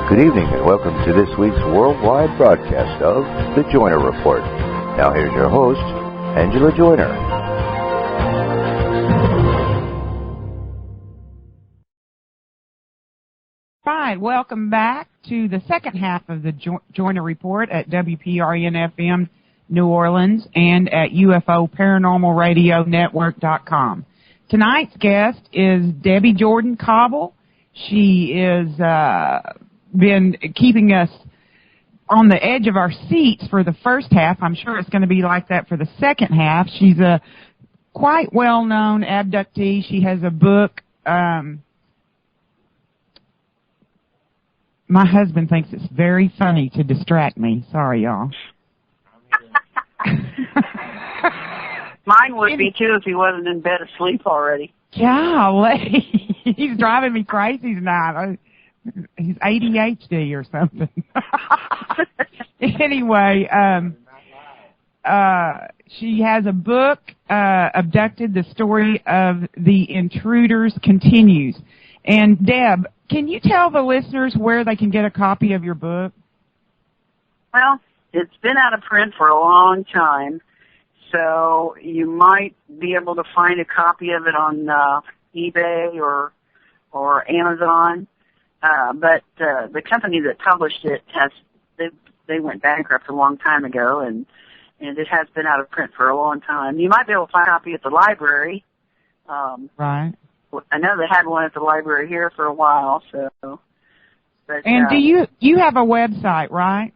Good evening and welcome to this week's worldwide broadcast of The Joyner Report. Now here's your host, Angela Joyner. Right, welcome back to the second half of the Joyner Report at WPRN-FM New Orleans and at UFOParanormalRadioNetwork.com. Tonight's guest is Debbie Jordan Cobble. She is been keeping us on the edge of our seats for the first half. I'm sure it's going to be like that for the second half. She's a quite well-known abductee. She has a book. My husband thinks it's very funny to distract me. Sorry, y'all. Mine would be too if he wasn't in bed asleep already. Golly, he's driving me crazy tonight. He's ADHD or something. Anyway, she has a book, Abducted, the story of the intruders continues. And Deb, can you tell the listeners where they can get a copy of your book? Well, it's been out of print for a long time, so you might be able to find a copy of it on eBay or Amazon. But the company that published it they went bankrupt a long time ago, and it has been out of print for a long time. You might be able to find a copy at the library. Right. I know they had one at the library here for a while, so. But, and do you have a website, right?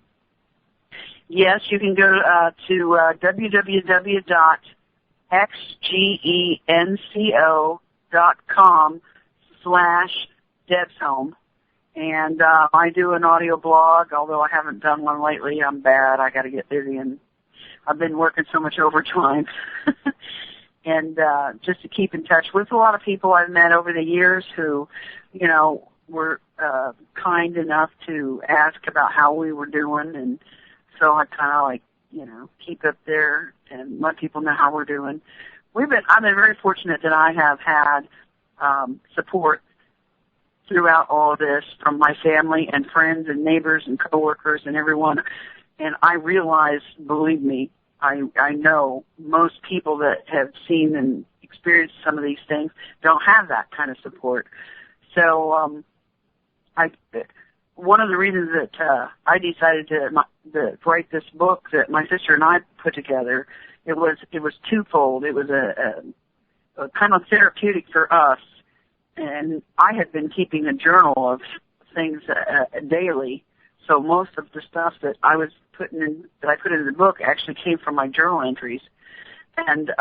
Yes, you can go to www.xgenco.com/DebsHome. And I do an audio blog, although I haven't done one lately. I'm bad. I got to get busy, and I've been working so much overtime. And just to keep in touch with a lot of people I've met over the years who, you know, were kind enough to ask about how we were doing. And so I kind of like, you know, keep up there and let people know how we're doing. I've been very fortunate that I have had support throughout all of this from my family and friends and neighbors and coworkers and everyone. And I realize, believe me, I know most people that have seen and experienced some of these things don't have that kind of support. So one of the reasons that I decided to write this book that my sister and I put together, it was twofold. It was a kind of therapeutic for us. And I had been keeping a journal of things daily, so most of the stuff that I put in the book actually came from my journal entries. And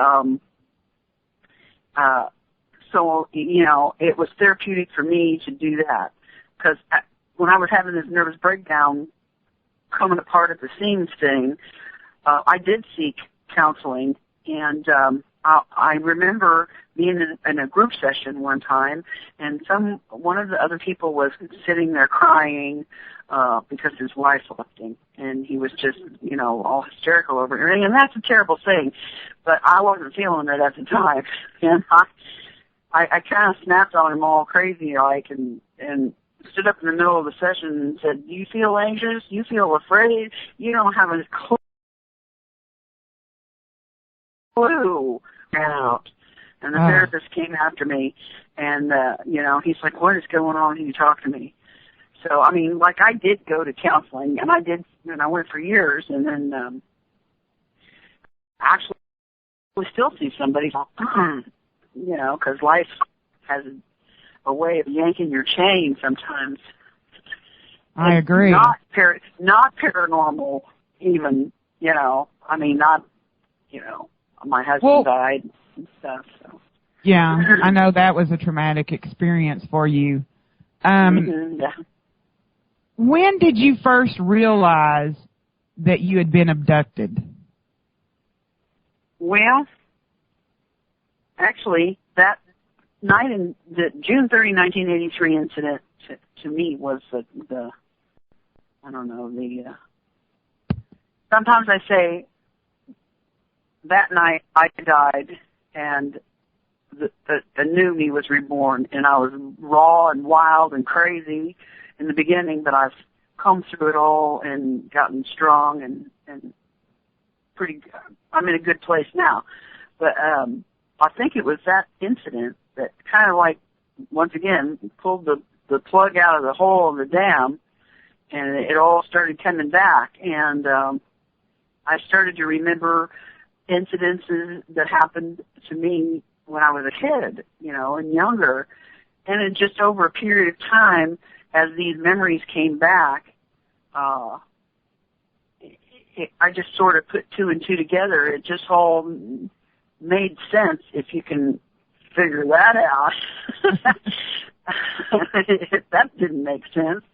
so, you know, it was therapeutic for me to do that, because when I was having this nervous breakdown coming apart at the seams thing, I did seek counseling, and I remember being in a group session one time, and one of the other people was sitting there crying because his wife left him, and he was just, you know, all hysterical over it. And that's a terrible thing, but I wasn't feeling it at the time, and I kind of snapped on him all crazy like, and stood up in the middle of the session and said, "Do you feel anxious? You feel afraid? You don't have a clue." Out. And the therapist came after me, and, you know, he's like, "What is going on? Can you talk to me?" So, I mean, like I did go to counseling, and I went for years, and then actually still see somebody, you know, because life has a way of yanking your chain sometimes. I agree. Not paranormal, even, you know. I mean, not, you know, my husband died and stuff. So. Yeah, I know that was a traumatic experience for you. Yeah. When did you first realize that you had been abducted? Well, actually, that night in the June 30, 1983 incident to me was the I don't know, sometimes I say that night I died and the new me was reborn, and I was raw and wild and crazy in the beginning, but I've come through it all and gotten strong and pretty, I'm in a good place now. But I think it was that incident that kind of like, once again, pulled the plug out of the hole of the dam, and it all started coming back. And I started to remember incidences that happened to me when I was a kid, you know, and younger. And it just over a period of time, as these memories came back, I just sort of put two and two together. It just all made sense, if you can figure that out. That didn't make sense,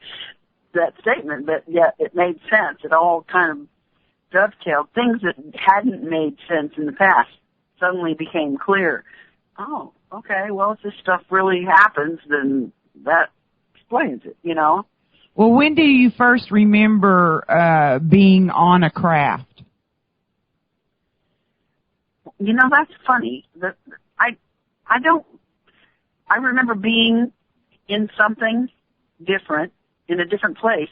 that statement, but yet it made sense. It all kind of dovetailed. Things that hadn't made sense in the past suddenly became clear. Oh, okay, well, if this stuff really happens, then that explains it, you know? Well, when do you first remember being on a craft? You know, that's funny. I remember being in something different, in a different place,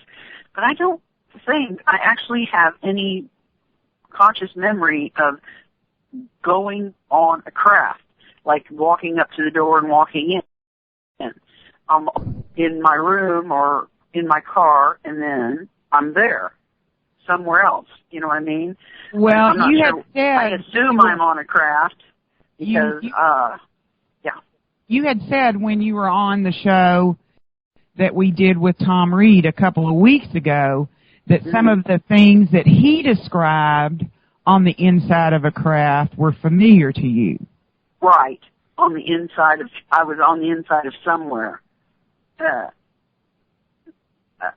but I don't think I actually have any conscious memory of going on a craft, like walking up to the door and walking in. I'm in my room or in my car, and then I'm there somewhere else. You know what I mean? Well, you sure. had said... I assume I'm on a craft because, yeah. You had said when you were on the show that we did with Tom Reed a couple of weeks ago that some of the things that he described on the inside of a craft were familiar to you. Right. I was on the inside of somewhere.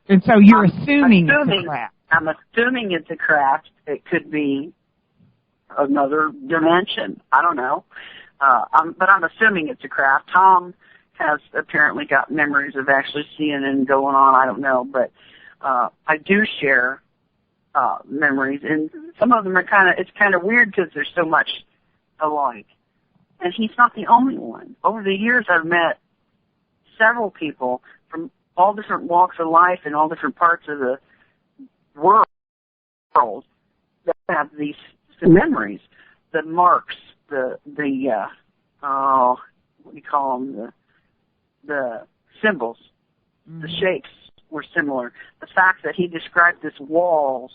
And so you're assuming it's a craft. I'm assuming it's a craft. It could be another dimension. I don't know. But I'm assuming it's a craft. Tom has apparently got memories of actually seeing it going on. I don't know. But I do share memories. And some of them are it's kind of weird because they're so much alike. And he's not the only one. Over the years, I've met several people from all different walks of life and all different parts of the world that have these memories, the marks, what do you call them, the symbols, the shapes were similar. The fact that he described this walls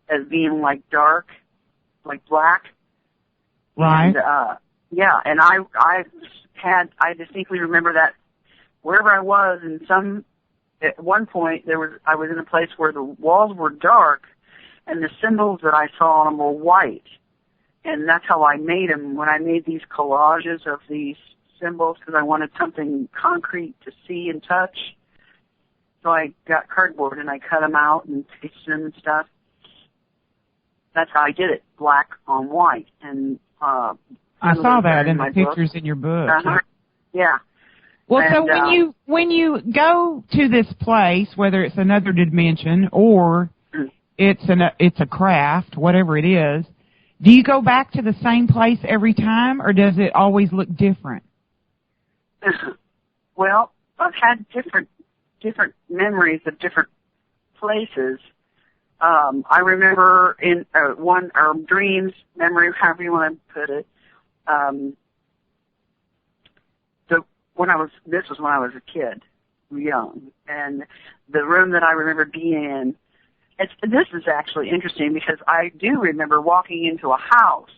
as being like dark, like black. Right. And, yeah, and I distinctly remember that wherever I was, at one point I was in a place where the walls were dark and the symbols that I saw on them were white. And that's how I made them, when I made these collages of these symbols, because I wanted something concrete to see and touch. So I got cardboard and I cut them out and stitched them and stuff. That's how I did it, black on white. And I saw that in the pictures in your book. Yeah. Well, and, so when you go to this place, whether it's another dimension or it's a craft, whatever it is, do you go back to the same place every time, or does it always look different? Well, I've had different memories of different places. I remember in one dreams memory, however you want to put it. This was when I was a kid, young. And the room that I remember being in, this is actually interesting because I do remember walking into a house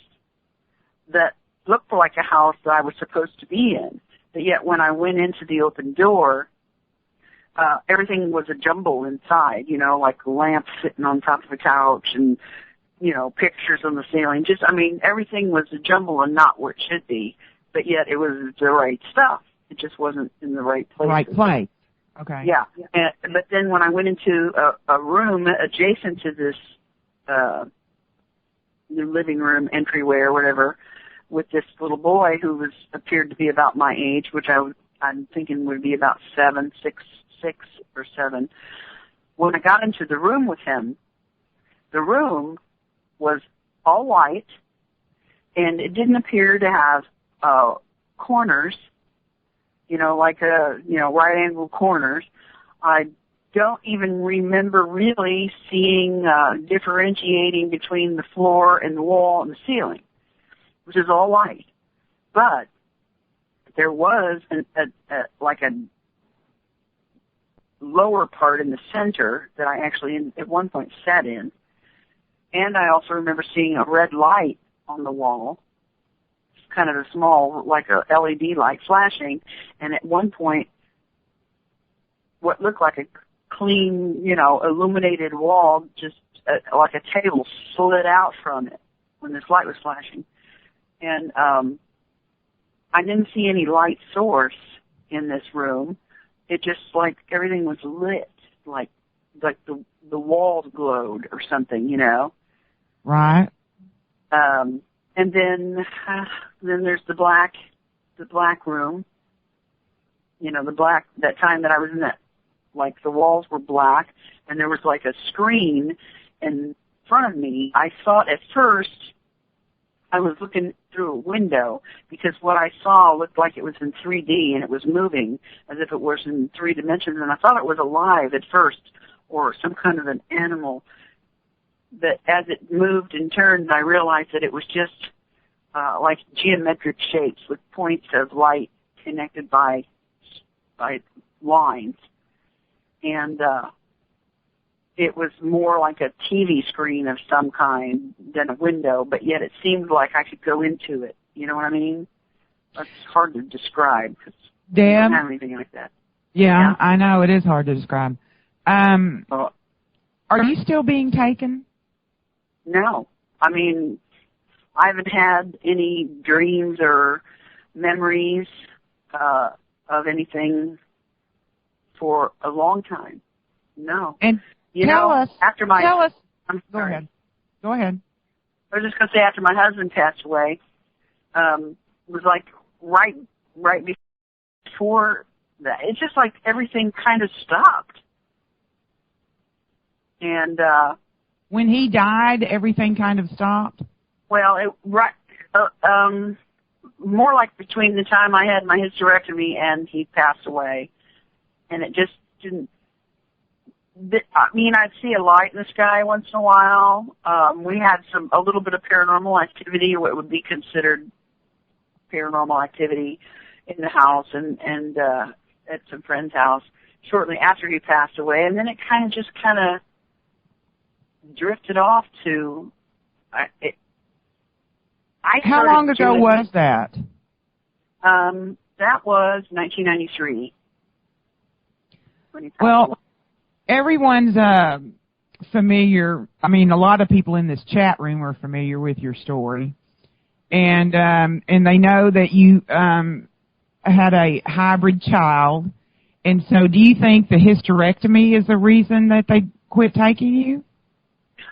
that looked like a house that I was supposed to be in. But yet when I went into the open door, everything was a jumble inside, you know, like lamps sitting on top of the couch and, you know, pictures on the ceiling. Just, I mean, everything was a jumble and not what it should be. But yet it was the right stuff. It just wasn't in the right place. Right place. Okay. Yeah. But then when I went into a room adjacent to this the living room entryway or whatever, with this little boy who appeared to be about my age, which I'm thinking would be about 6 or 7. When I got into the room with him, the room was all white, and it didn't appear to have corners, you know, like right angle corners. I don't even remember really seeing differentiating between the floor and the wall and the ceiling, which is all white. But there was like a lower part in the center that I actually at one point sat in. And I also remember seeing a red light on the wall, kind of a small, like a LED light flashing. And at one point, what looked like a clean, you know, illuminated wall, just like a table slid out from it when this light was flashing. And I didn't see any light source in this room. It just like everything was lit, like the walls glowed or something, you know. Right. And then there's the black room. You know, that time that I was in that, like the walls were black and there was like a screen in front of me. I thought at first I was looking through a window because what I saw looked like it was in 3D and it was moving as if it was in 3 dimensions, and I thought it was alive at first or some kind of an animal. But as it moved and turned, I realized that it was just like geometric shapes with points of light connected by lines. And it was more like a TV screen of some kind than a window, but yet it seemed like I could go into it. You know what I mean? That's hard to describe because I don't have anything like that. Yeah, I know. It is hard to describe. Are you still being taken? No. I mean, I haven't had any dreams or memories of anything for a long time. No. And tell us. Go ahead. Go ahead. I was just going to say, after my husband passed away, it was like right before that. It's just like everything kind of stopped. And when he died, everything kind of stopped. Well, more like between the time I had my hysterectomy and he passed away, and it just didn't. I mean, I'd see a light in the sky once in a while. We had a little bit of paranormal activity, or what would be considered paranormal activity, in the house and at some friend's house shortly after he passed away, and then it kind of drifted off to. How long ago was that? That was 1993. Well, everyone's familiar. I mean, a lot of people in this chat room are familiar with your story, and they know that you had a hybrid child. And so, do you think the hysterectomy is the reason that they quit taking you?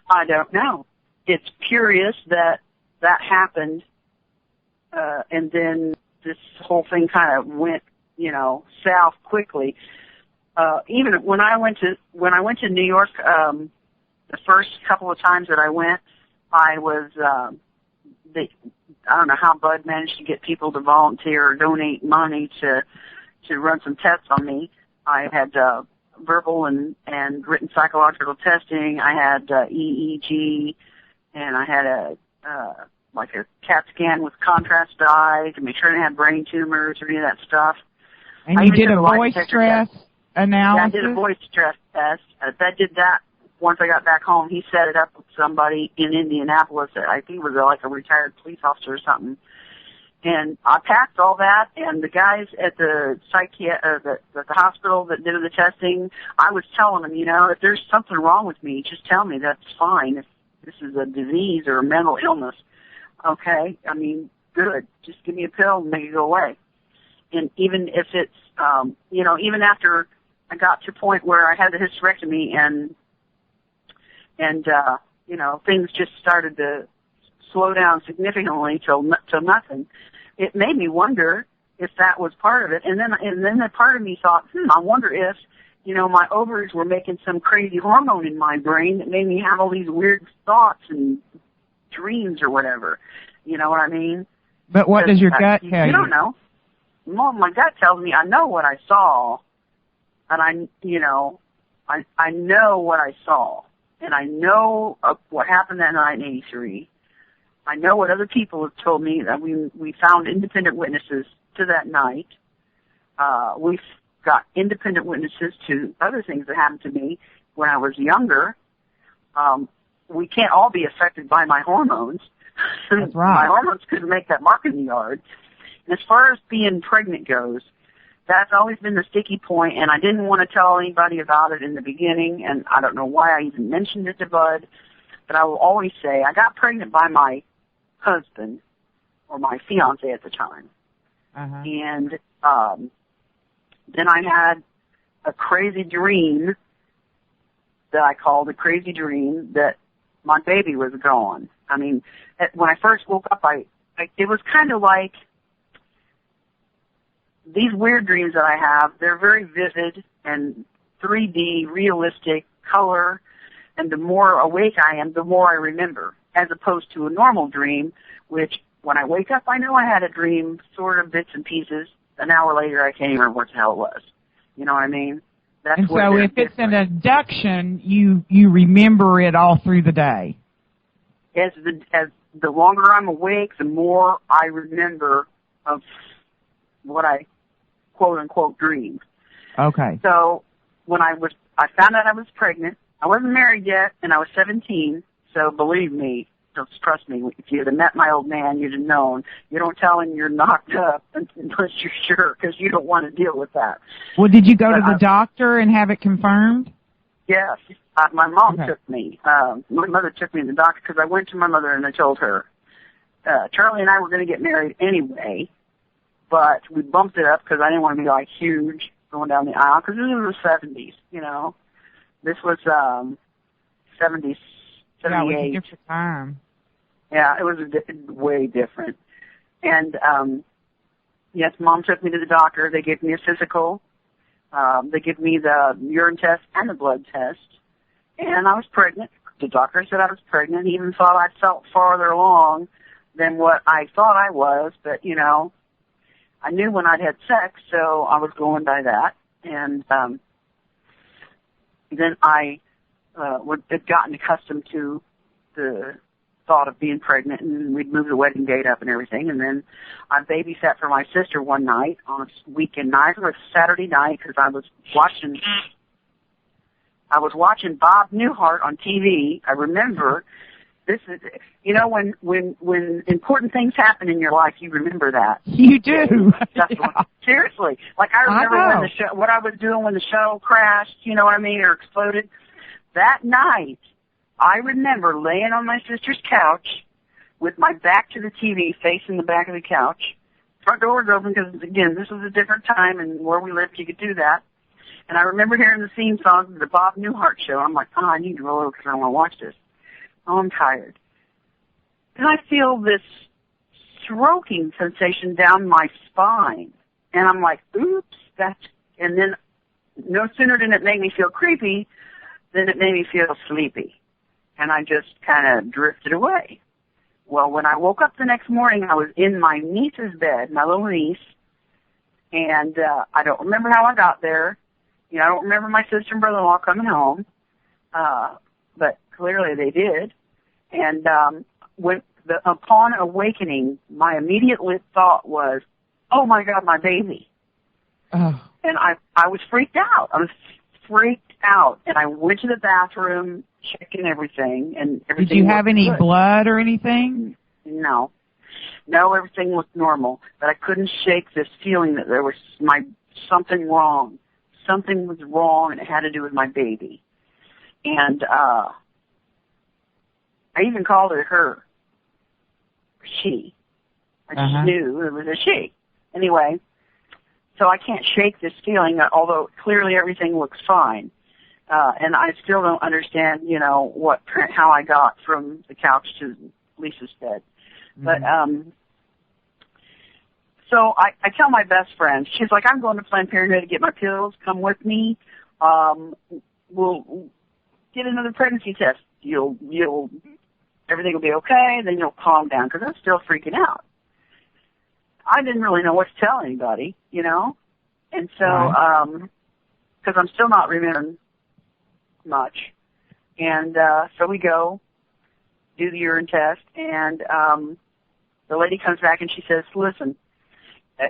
I don't know. It's curious that happened, and then this whole thing kind of went, south quickly. Even when I went to New York, the first couple of times that I went, I was I don't know how Bud managed to get people to volunteer or donate money to run some tests on me. I had verbal and written psychological testing. I had EEG, and I had like a CAT scan with contrast dye to make sure I didn't have brain tumors or any of that stuff. And you did a voice stress? analysis? Yeah, I did a voice stress test. That did that once I got back home. He set it up with somebody in Indianapolis. I think it was like a retired police officer or something. And I passed all that, and the guys at the the hospital that did the testing, I was telling them, if there's something wrong with me, just tell me. That's fine. If this is a disease or a mental illness, okay? I mean, good. Just give me a pill and make it go away. And even if it's, even after I got to a point where I had the hysterectomy and things just started to slow down significantly till nothing, it made me wonder if that was part of it. And then that part of me thought, I wonder if, my ovaries were making some crazy hormone in my brain that made me have all these weird thoughts and dreams or whatever. You know what I mean? But what does your gut tell you? You don't know. Well, my gut tells me I know what I saw, and I know what I saw, and I know what happened that night in '83. I know what other people have told me, that we found independent witnesses to that night. We've got independent witnesses to other things that happened to me when I was younger. We can't all be affected by my hormones. That's right. My hormones couldn't make that mark in the yard. And as far as being pregnant goes, that's always been the sticky point, and I didn't want to tell anybody about it in the beginning, and I don't know why I even mentioned it to Bud, but I will always say I got pregnant by my husband, or my fiance at the time. Uh-huh. And then I had a crazy dream that I called a crazy dream that my baby was gone. I mean, when I first woke up, it was kind of like these weird dreams that I have. They're very vivid and 3D, realistic, color, and the more awake I am, the more I remember, as opposed to a normal dream, which when I wake up, I know I had a dream, sort of bits and pieces. An hour later, I can't even remember what the hell it was. You know what I mean? That's and so if it's an abduction, you remember it all through the day. As the longer I'm awake, the more I remember of what I quote unquote dreamed. Okay. So when I found out I was pregnant. I wasn't married yet, and I was 17. So believe me, just trust me. If you'd have met my old man, you'd have known. You don't tell him you're knocked up unless you're sure, because you don't want to deal with that. Well, did you go to the doctor and have it confirmed? Yes. My mom took me. My mother took me to the doctor because I went to my mother and I told her, Charlie and I were going to get married anyway, but we bumped it up because I didn't want to be like huge going down the aisle, because this was the 70s, you know. This was 70s, 78. Yeah, it was a different time. Yeah, it was way different. And yes, Mom took me to the doctor. They gave me a physical. They gave me the urine test and the blood test. And I was pregnant. The doctor said I was pregnant. He even thought I felt farther along than what I thought I was. But, you know, I knew when I'd had sex, so I was going by that. And then I had gotten accustomed to the thought of being pregnant, and we'd move the wedding date up and everything. And then I babysat for my sister one night on a weekend night, or a Saturday night, because I was watching Bob Newhart on TV. I remember this is, you know, when important things happen in your life, you remember that. You do. Yeah. Seriously. Like I remember when what I was doing when the shuttle crashed, you know what I mean, or exploded. That night, I remember laying on my sister's couch with my back to the TV, facing the back of the couch. Front door was open because, again, this was a different time, and where we lived, you could do that. And I remember hearing the theme song of the Bob Newhart show. I'm like, I need to roll over because I want to watch this. Oh, I'm tired. And I feel this stroking sensation down my spine. And I'm like, oops, and then no sooner did it make me feel creepy than it made me feel sleepy. And I just kind of drifted away. Well, when I woke up the next morning, I was in my niece's bed, my little niece, and I don't remember how I got there. You know, I don't remember my sister and brother-in-law coming home, but clearly they did. And upon awakening, my immediate thought was, oh, my God, my baby. Oh. And I was freaked out. I was freaked out. And I went to the bathroom, checking everything, and everything. Did you have any good. blood or anything? No. No, everything looked normal. But I couldn't shake this feeling that there was something wrong. Something was wrong, and it had to do with my baby. And I even called it her. She. I just knew it was a she. Anyway, so I can't shake this feeling, although clearly everything looks fine. And I still don't understand, how I got from the couch to Lisa's bed. But, so I tell my best friend, she's like, I'm going to Planned Parenthood to get my pills. Come with me. We'll get another pregnancy test. Everything will be okay. Then you'll calm down, because I'm still freaking out. I didn't really know what to tell anybody, and so, because I'm still not remembering much. And, so we go, do the urine test, and, the lady comes back and she says, listen,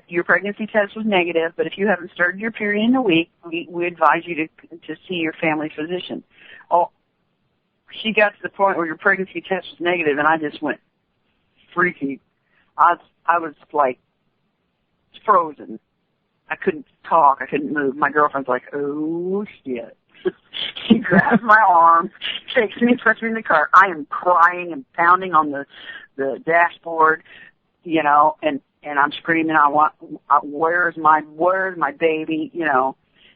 your pregnancy test was negative, but if you haven't started your period in a week, we advise you to see your family physician. Oh, she got to the point where your pregnancy test was negative, and I just went freaky. I was like frozen. I couldn't talk. I couldn't move. My girlfriend's like, oh, shit. She grabs my arm, takes me, puts me in the car. I am crying and pounding on the dashboard, and I'm screaming, where's my baby,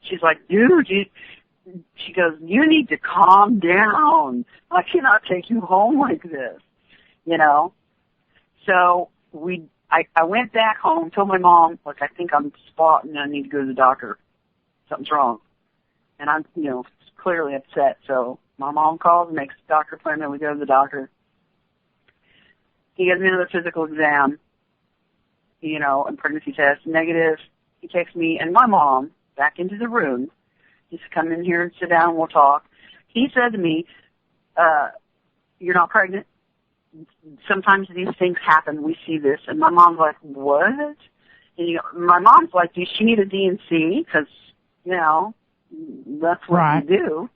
She's like, dude, she goes, you need to calm down. I cannot take you home like this, So I went back home, told my mom, look, I think I'm spotting and I need to go to the doctor. Something's wrong. And I'm, clearly upset. So my mom calls and makes a doctor appointment. We go to the doctor. He gives me another physical exam, and pregnancy test, negative. He takes me and my mom back into the room. Just come in here and sit down and we'll talk. He said to me, you're not pregnant. Sometimes these things happen. We see this. And my mom's like, what? And my mom's like, does she need a D&C? Because, that's what you do.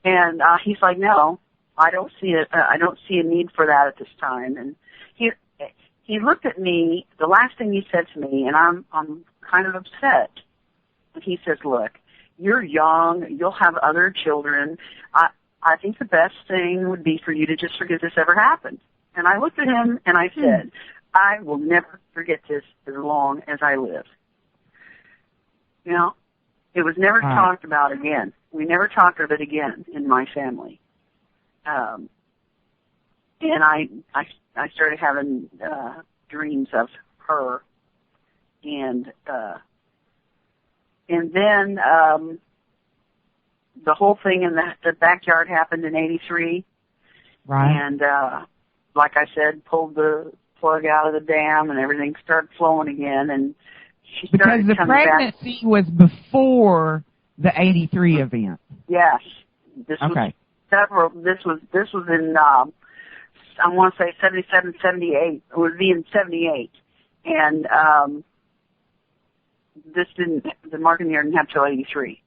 And he's like, no, I don't see it. I don't see a need for that at this time. And he looked at me. The last thing he said to me, and I'm kind of upset. He says, look, you're young. You'll have other children. I think the best thing would be for you to just forget this ever happened. And I looked at him and I said, I will never forget this as long as I live. It was never talked about again. We never talked of it again in my family. And I started having dreams of her. And then the whole thing in the backyard happened in '83. Right. And like I said, pulled the plug out of the dam and everything started flowing again. And she started because the pregnancy was before the '83 event. Yes. This was in I want to say 77, 78. It would be in 78. And the marketing year didn't have till 83.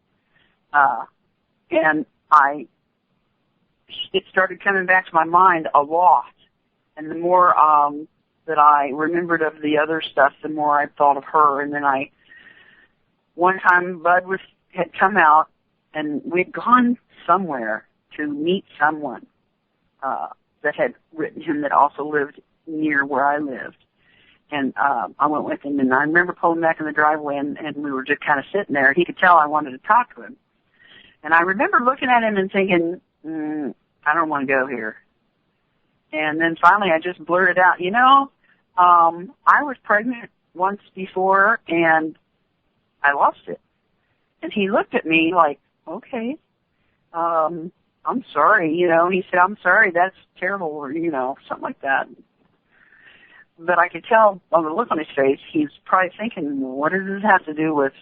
And it started coming back to my mind a lot. And the more that I remembered of the other stuff, the more I thought of her. And then one time Bud had come out, and we'd gone somewhere to meet someone that had written him that also lived near where I lived. And I went with him, and I remember pulling back in the driveway, and we were just kind of sitting there. He could tell I wanted to talk to him. And I remember looking at him and thinking, I don't want to go here. And then finally I just blurted out, I was pregnant once before, and I lost it. And he looked at me like, okay, I'm sorry, he said, I'm sorry, that's terrible, or, something like that. But I could tell on the look on his face, he's probably thinking, what does this have to do with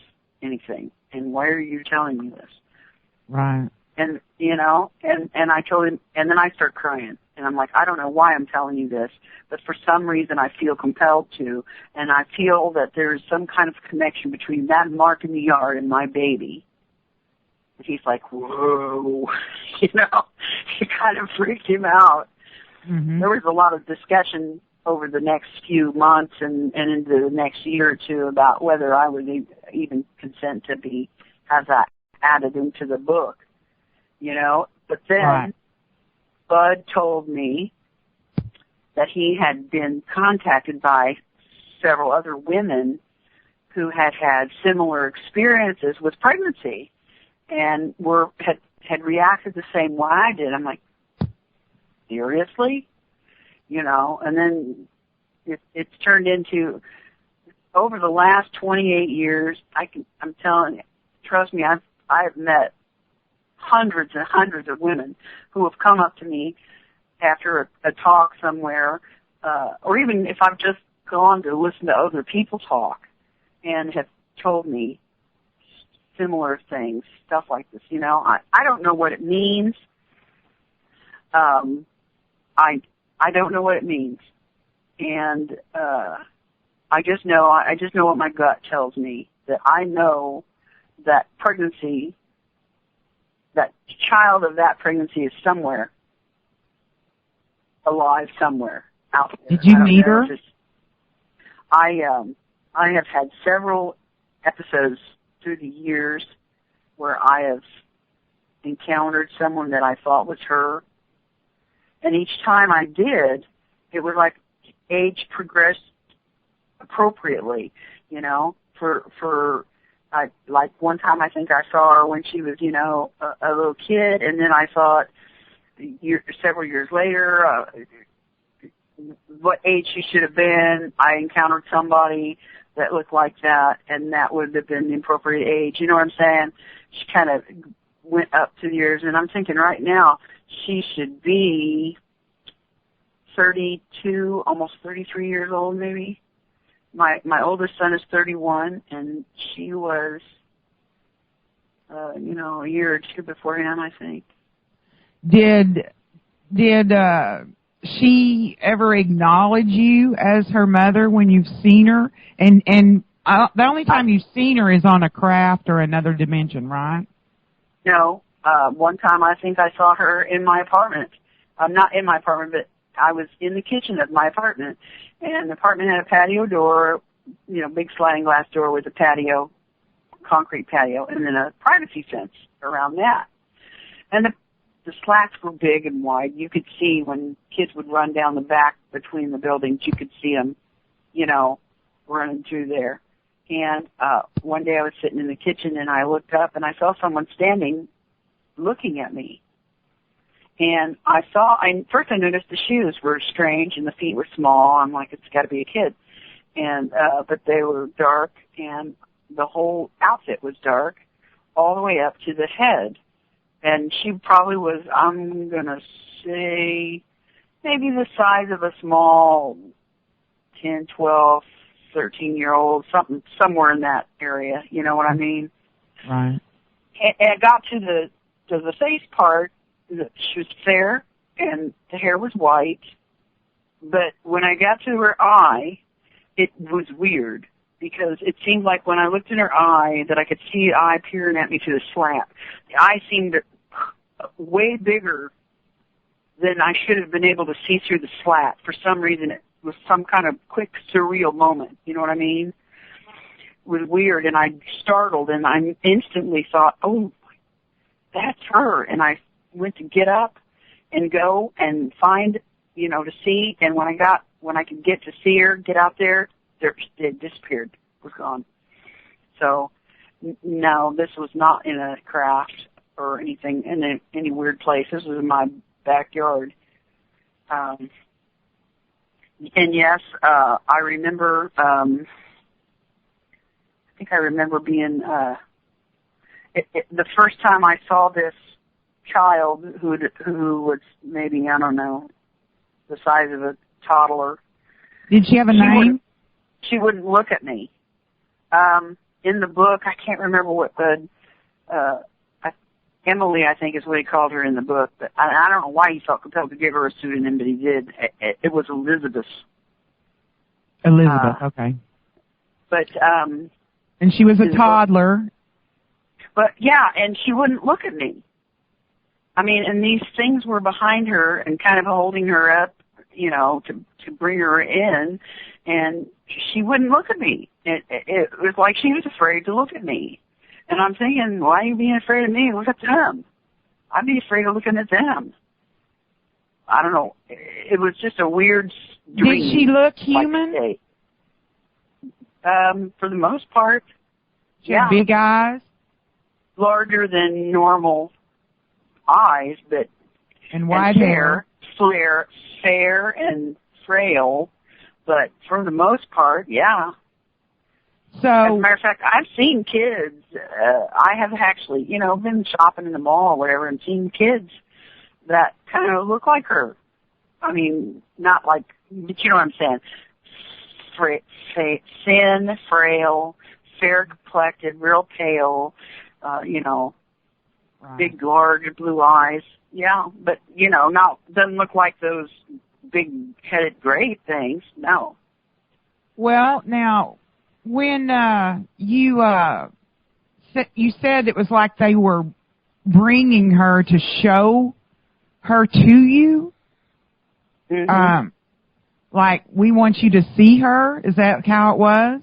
anything? And why are you telling me this? Right. And, and I told him, and then I start crying. And I'm like, I don't know why I'm telling you this, but for some reason I feel compelled to, and I feel that there's some kind of connection between that mark in the yard and my baby. And he's like, whoa, you know, it kind of freaked him out. Mm-hmm. There was a lot of discussion over the next few months and into the next year or two about whether I would even consent to have that added into the book, you know. But then Bud told me that he had been contacted by several other women who had had similar experiences with pregnancy and had reacted the same way I did. I'm like, seriously? You know, and then it's turned into, over the last 28 years, I'm telling you, trust me, I've met hundreds and hundreds of women who have come up to me after a talk somewhere, or even if I've just gone to listen to other people talk and have told me similar things, stuff like this. You know, I don't know what it means. I don't know what it means, and I just know what my gut tells me, that I know that pregnancy, that child of that pregnancy is somewhere alive, somewhere out there. Did you meet her? I have had several episodes through the years where I have encountered someone that I thought was her. And each time I did, it was like age progressed appropriately, you know. Like one time I think I saw her when she was, you know, a little kid, and then I thought several years later what age she should have been. I encountered somebody that looked like that, and that would have been the appropriate age. You know what I'm saying? She kind of went up to the years, and I'm thinking right now, she should be 32, almost 33 years old, maybe. My oldest son is 31, and she was, you know, a year or two before him, I think. Did she ever acknowledge you as her mother when you've seen her? And the only time you've seen her is on a craft or another dimension, right? No. One time I think I saw her in my apartment. Not in my apartment, but I was in the kitchen of my apartment, and the apartment had a patio door, you know, big sliding glass door with a patio, concrete patio, and then a privacy fence around that. And the slats were big and wide. You could see when kids would run down the back between the buildings, you could see them, you know, running through there. And one day I was sitting in the kitchen, and I looked up, and I saw someone standing looking at me. And first I noticed the shoes were strange and the feet were small. I'm like, it's got to be a kid. And, but they were dark, and the whole outfit was dark all the way up to the head. And she probably was, I'm going to say, maybe the size of a small 10, 12, 13-year-old, somewhere in that area. You know what I mean? Right. And I got to the face part. She was fair, and the hair was white. But when I got to her eye, it was weird, because it seemed like when I looked in her eye that I could see the eye peering at me through the slat. The eye seemed way bigger than I should have been able to see through the slat. For some reason, it was some kind of quick, surreal moment. You know what I mean? It was weird, and I startled, and I instantly thought, oh, that's her. And I went to get up and go and find, you know, to see. And when I could get to see her, get out there, it disappeared, was gone. So, no, this was not in a craft or anything, in any weird place. This was in my backyard. And yes, I remember, I think I remember being, the first time I saw this child who was maybe, I don't know, the size of a toddler. Did she have a name? She wouldn't look at me. In the book, I can't remember what Emily, I think is what he called her in the book, but I don't know why he felt compelled to give her a pseudonym, but he did. It was Elizabeth. Elizabeth, okay. But, and she was a toddler. But yeah, and she wouldn't look at me. I mean, and these things were behind her and kind of holding her up, you know, to bring her in, and she wouldn't look at me. It was like she was afraid to look at me. And I'm thinking, why are you being afraid of me? Look at them. I'd be afraid of looking at them. I don't know. It was just a weird dream. Did she look human? For the most part, she had big eyes? Larger than normal eyes, but and white hair, fair and frail, but for the most part, yeah. So, as a matter of fact, I've seen kids. I have actually, you know, been shopping in the mall or whatever, and seen kids that kind of look like her. I mean, not like, but you know what I'm saying. Thin, frail, fair complected, real pale. You know. Right. Big, large, blue eyes. Yeah, but, you know, doesn't look like those big-headed gray things. No. Well, now, when you said it was like they were bringing her to show her to you, like, we want you to see her? Is that how it was?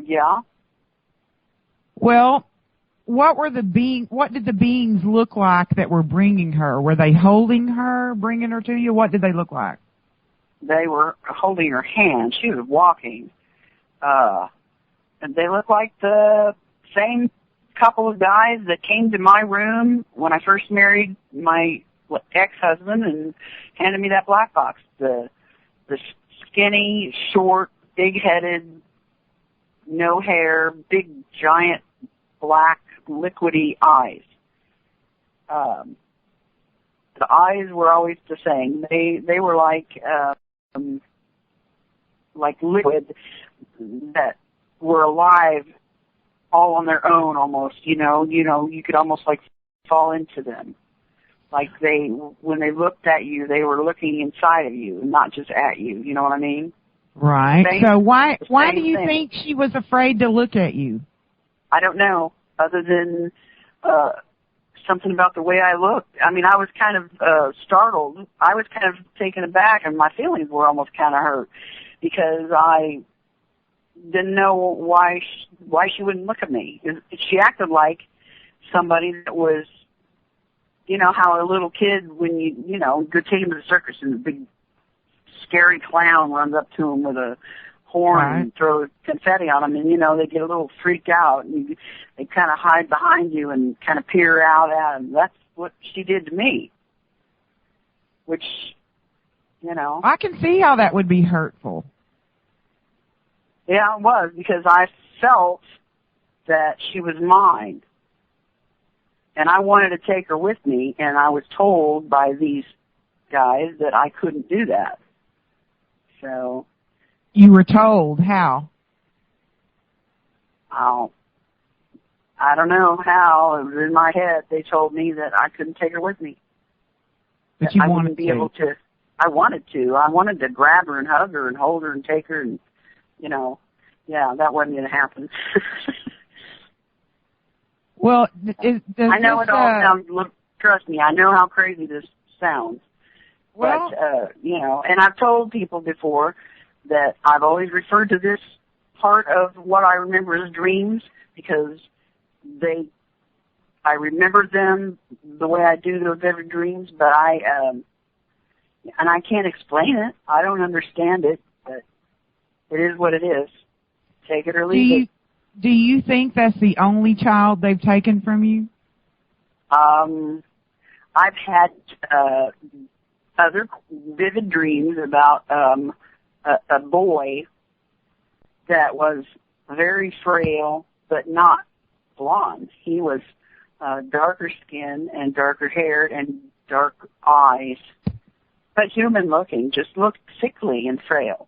Yeah. Well, what did the beings look like that were bringing her? Were they holding her, bringing her to you? What did they look like? They were holding her hand. She was walking. And they looked like the same couple of guys that came to my room when I first married my ex-husband and handed me that black box. The skinny, short, big-headed, no hair, big, giant, black, liquidy eyes. The eyes were always the same. They were like liquid that were alive all on their own almost, you know, you could almost like fall into them. Like when they looked at you, they were looking inside of you and not just at you, you know what I mean? Right. So why do you think she was afraid to look at you? I don't know, other than something about the way I looked. I mean, I was kind of startled. I was kind of taken aback, and my feelings were almost kind of hurt because I didn't know why she wouldn't look at me. She acted like somebody that was, you know, how a little kid, when you know, go take him to the circus and the big scary clown runs up to him with a horn and throws confetti on him, and, you know, they get a little freaked out, and they kind of hide behind you and kind of peer out at him. That's what she did to me, which, you know. I can see how that would be hurtful. Yeah, it was, because I felt that she was mine, and I wanted to take her with me, and I was told by these guys that I couldn't do that. So. You were told how? Oh, I don't know how. It was in my head. They told me that I couldn't take her with me. But you I wanted wouldn't be able to. I wanted to. I wanted to grab her and hug her and hold her and take her, and, you know, yeah, that wasn't going to happen. Well, I know it all sounds. Look, trust me, I know how crazy this sounds. Well, but you know, and I've told people before that I've always referred to this part of what I remember as dreams because I remember them the way I do those vivid dreams, but and I can't explain it. I don't understand it, but it is what it is. Take it or leave it. Do you think that's the only child they've taken from you? I've had other vivid dreams about a boy that was very frail but not blonde. He was darker skin and darker hair and dark eyes, but human looking, just looked sickly and frail.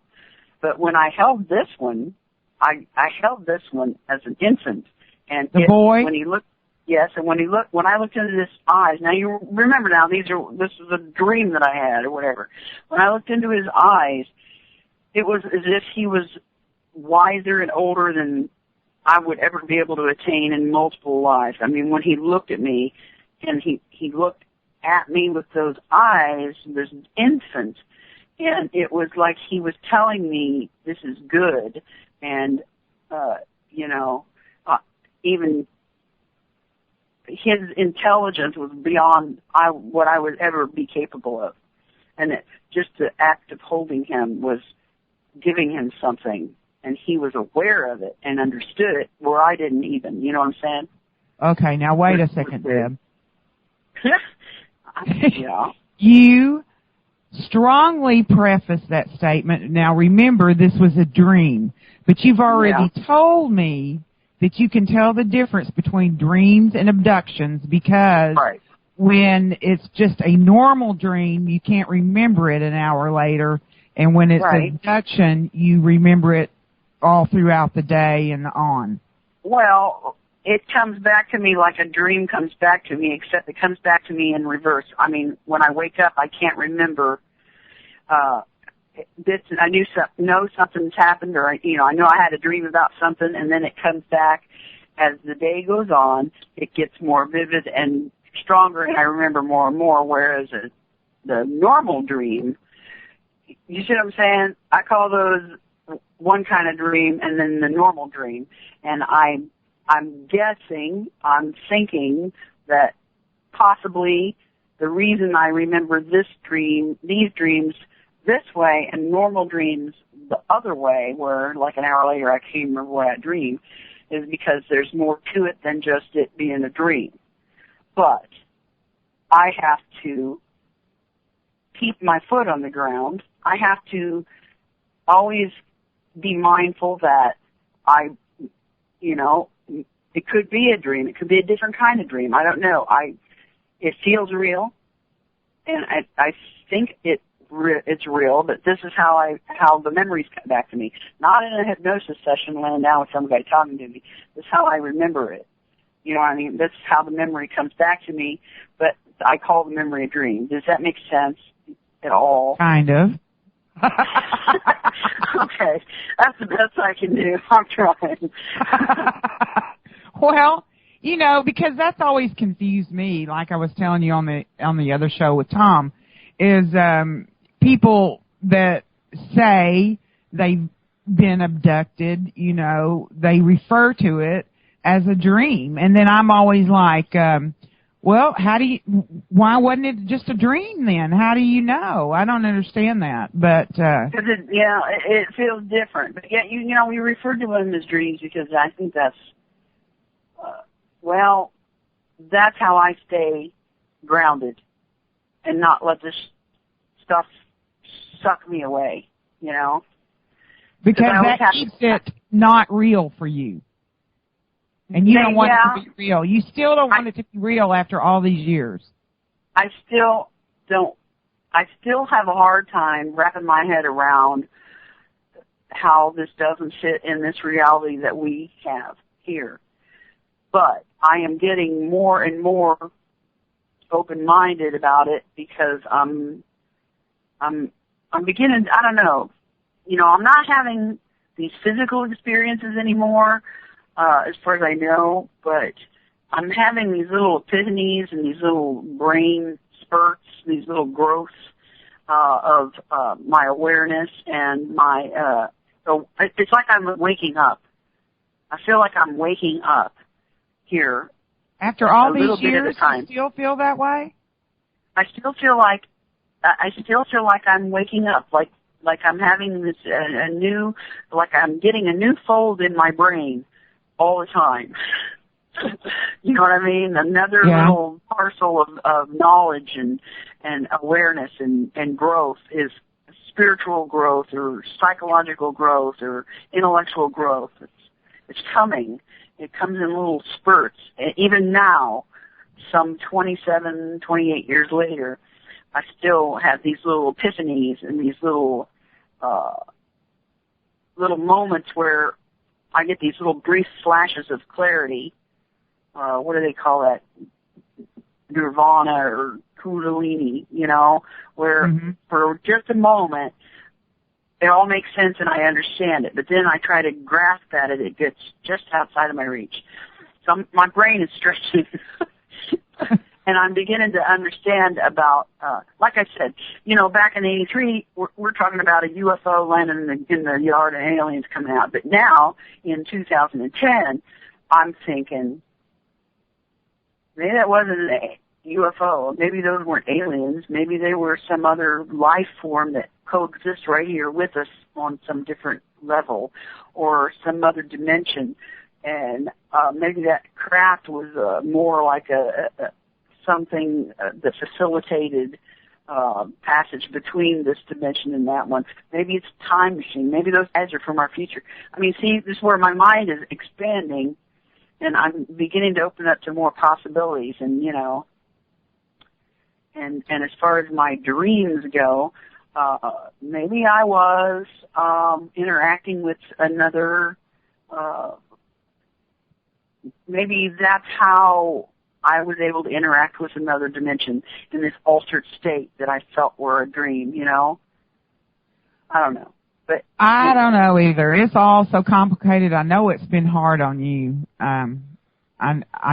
But when I held this one, I held this one as an infant, and the boy, when he looked, Yes, and when I looked into his eyes, now you remember now, this was a dream that I had or whatever. When I looked into his eyes, it was as if he was wiser and older than I would ever be able to attain in multiple lives. I mean, when he looked at me, and he looked at me with those eyes, this infant, and it was like he was telling me, this is good, and, even his intelligence was beyond what I would ever be capable of. And just the act of holding him was giving him something, and he was aware of it and understood it where I didn't even. You know what I'm saying? Okay, now wait a second, Deb. Yeah. You strongly preface that statement. Now remember, this was a dream, but you've already told me that you can tell the difference between dreams and abductions because when it's just a normal dream, you can't remember it an hour later, and when it's an abduction, you remember it all throughout the day and on. Well, it comes back to me like a dream comes back to me, except it comes back to me in reverse. I mean, when I wake up, I can't remember I know something's happened, or I know I had a dream about something, and then it comes back as the day goes on. It gets more vivid and stronger, and I remember more and more. Whereas the normal dream, you see what I'm saying? I call those one kind of dream, and then the normal dream. And I'm guessing, I'm thinking that possibly the reason I remember these dreams this way and normal dreams the other way, where like an hour later I can't remember what I dreamed, is because there's more to it than just it being a dream. But I have to keep my foot on the ground. I have to always be mindful that it could be a dream. It could be a different kind of dream. I don't know. It feels real, and I think it's real, but this is how the memories come back to me. Not in a hypnosis session laying down with somebody talking to me. This is how I remember it. You know what I mean? This is how the memory comes back to me, but I call the memory a dream. Does that make sense at all? Kind of. Okay. That's the best I can do. I'm trying. Well, because that's always confused me, like I was telling you on the other show with Tom, is people that say they've been abducted, they refer to it as a dream. And then I'm always like, well, why wasn't it just a dream then? How do you know? I don't understand that. But, cause it feels different. But yet, we refer to them as dreams because I think that's how I stay grounded and not let this stuff suck me away, Because that keeps it not real for you. And you don't want it to be real. You still don't want it to be real after all these years. I still don't. I still have a hard time wrapping my head around how this doesn't fit in this reality that we have here. But I am getting more and more open-minded about it because I'm beginning, I don't know, I'm not having these physical experiences anymore, as far as I know, but I'm having these little epiphanies and these little brain spurts, these little growths, of, my awareness and my, so it's like I'm waking up. I feel like I'm waking up here. After all these years, you still feel that way? I still feel like I'm waking up, like I'm having this like I'm getting a new fold in my brain all the time. You know what I mean? Another little parcel of knowledge and awareness and growth is spiritual growth or psychological growth or intellectual growth. It's coming. It comes in little spurts. Even now, some 27, 28 years later, I still have these little epiphanies and these little moments where I get these little brief flashes of clarity what do they call that? Nirvana or Kundalini, where for just a moment it all makes sense and I understand it, but then I try to grasp at it, it gets just outside of my reach. So my brain is stretching. And I'm beginning to understand about, like I said, back in '83, we're talking about a UFO landing in the yard and aliens coming out. But now, in 2010, I'm thinking, maybe that wasn't a UFO. Maybe those weren't aliens. Maybe they were some other life form that coexists right here with us on some different level or some other dimension. And maybe that craft was more like something that facilitated passage between this dimension and that one. Maybe it's a time machine. Maybe those guys are from our future. I mean, see, this is where my mind is expanding, and I'm beginning to open up to more possibilities. And and as far as my dreams go, maybe I was interacting with another. Maybe that's how I was able to interact with another dimension in this altered state that I felt were a dream, I don't know. But I don't know either. It's all so complicated. I know it's been hard on you. I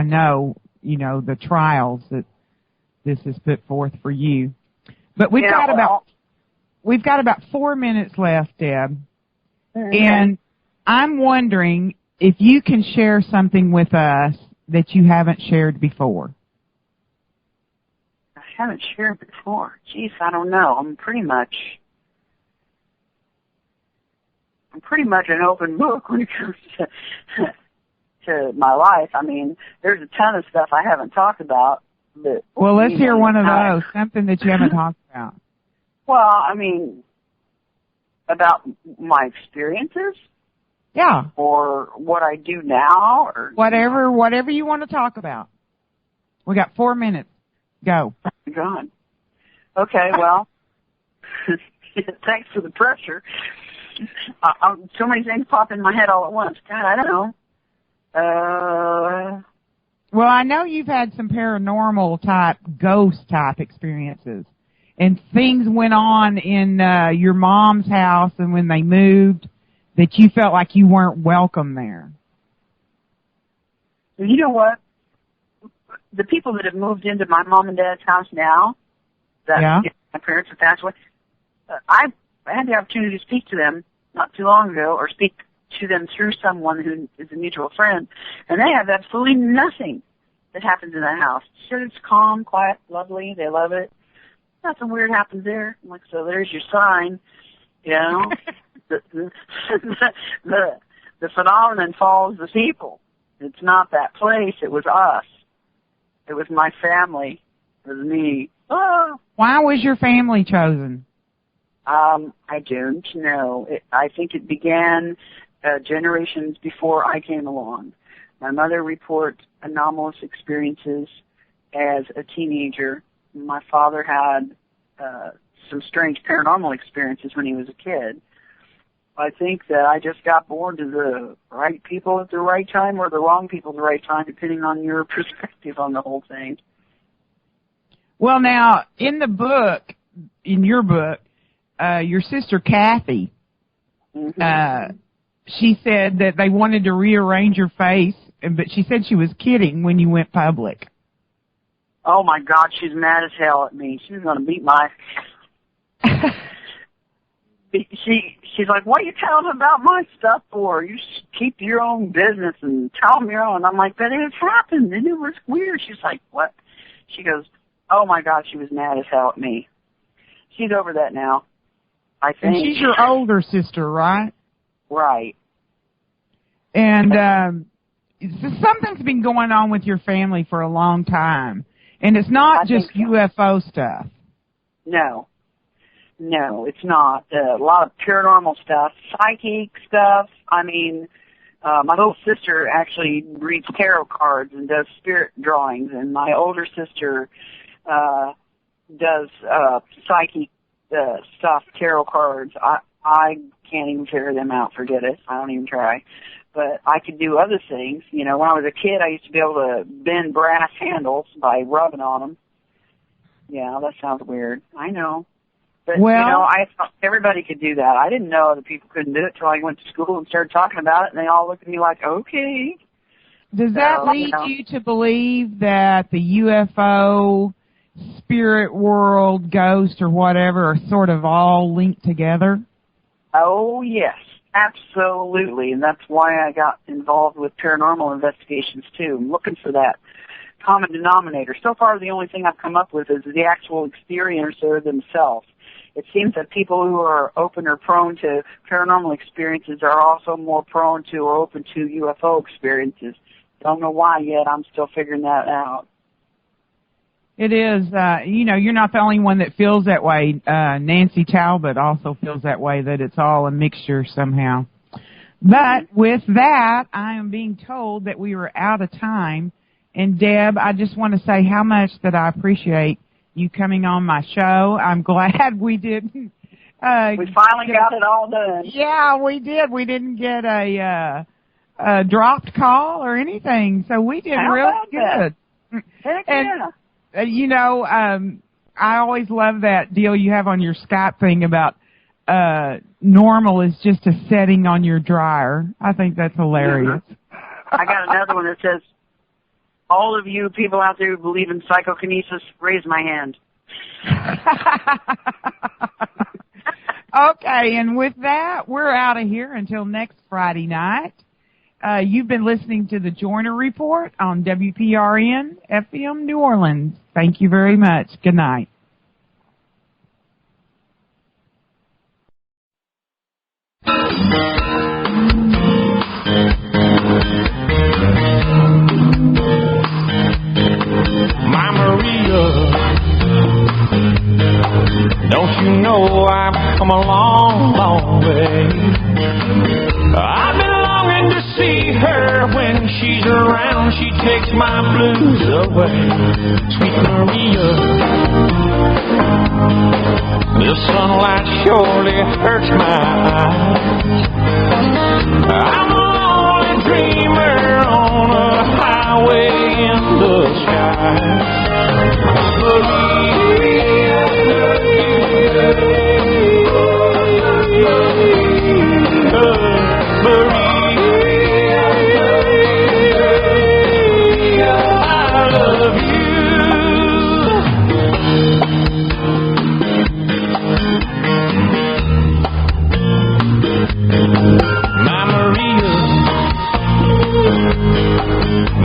know, the trials that this has put forth for you. But we've got about 4 minutes left, Deb. And I'm wondering if you can share something with us that you haven't shared before. I haven't shared before. Geez, I don't know. I'm pretty much an open book when it comes to my life. I mean, there's a ton of stuff I haven't talked about. But, well, let's hear one of those, something that you haven't talked about. Well, I mean, about my experiences? Yeah. Or what I do now, or whatever you want to talk about. We got 4 minutes. Go. Oh my God. Okay, well, thanks for the pressure. So many things pop in my head all at once. God, I don't know. Well, I know you've had some paranormal type, ghost type experiences, and things went on in your mom's house, and when they moved, that you felt like you weren't welcome there. You know what? The people that have moved into my mom and dad's house now, my parents have passed away, I had the opportunity to speak to them not too long ago, or speak to them through someone who is a mutual friend, and they have absolutely nothing that happens in that house. Sure, it's calm, quiet, lovely, they love it. Nothing weird happens there. I'm like, so there's your sign, The phenomenon follows the people. It's not that place. It was us. It was my family. It was me. Oh. Why was your family chosen? I don't know. I think it began generations before I came along. My mother reports anomalous experiences as a teenager. My father had some strange paranormal experiences when he was a kid. I think that I just got born to the right people at the right time or the wrong people at the right time, depending on your perspective on the whole thing. Well, now, in your book, your sister Kathy, she said that they wanted to rearrange your face, but she said she was kidding when you went public. Oh, my God, she's mad as hell at me. She's going to beat my... She's like, what are you telling them about my stuff for? You keep your own business and tell them your own. I'm like, but it happened, and it was weird. She's like, what? She goes, oh, my God, she was mad as hell at me. She's over that now, I think. And she's your older sister, right? Right. And something's been going on with your family for a long time, and it's not just UFO stuff. No, it's not. A lot of paranormal stuff, psychic stuff. I mean, my little sister actually reads tarot cards and does spirit drawings, and my older sister does psychic stuff, tarot cards. I can't even figure them out. Forget it. I don't even try. but I could do other things. You know, when I was a kid, I used to be able to bend brass handles by rubbing on them. Yeah, that sounds weird. I know. But, well, you know, I thought everybody could do that. I didn't know other people couldn't do it until I went to school and started talking about it, and they all looked at me like, okay. Does that lead you to believe that the UFO, spirit world, ghost, or whatever are sort of all linked together? Oh, yes, absolutely. And that's why I got involved with paranormal investigations, too. I'm looking for that common denominator. So far, the only thing I've come up with is the actual experiencer themselves. It seems that people who are open or prone to paranormal experiences are also more prone to or open to UFO experiences. Don't know why yet. I'm still figuring that out. It is, you know, you're not the only one that feels that way. Nancy Talbot also feels that way, that it's all a mixture somehow. But with that, I am being told that we were out of time. And Deb, I just want to say how much that I appreciate you coming on my show. I'm glad we didn't. We finally got it all done. Yeah, we did. We didn't get a dropped call or anything, so we did really good. Heck and, yeah. You know, I always love that deal you have on your Skype thing about normal is just a setting on your dryer. I think that's hilarious. I got another one that says, all of you people out there who believe in psychokinesis, raise my hand. Okay, and with that, we're out of here until next Friday night. You've been listening to the Joyner Report on WPRN FM New Orleans. Thank you very much. Good night. My Maria, don't you know I've come a long, long way? I've been longing to see her. When she's around, she takes my blues away. Sweet Maria, the sunlight surely hurts my eyes. I'm a lonely dreamer on a highway in the sky.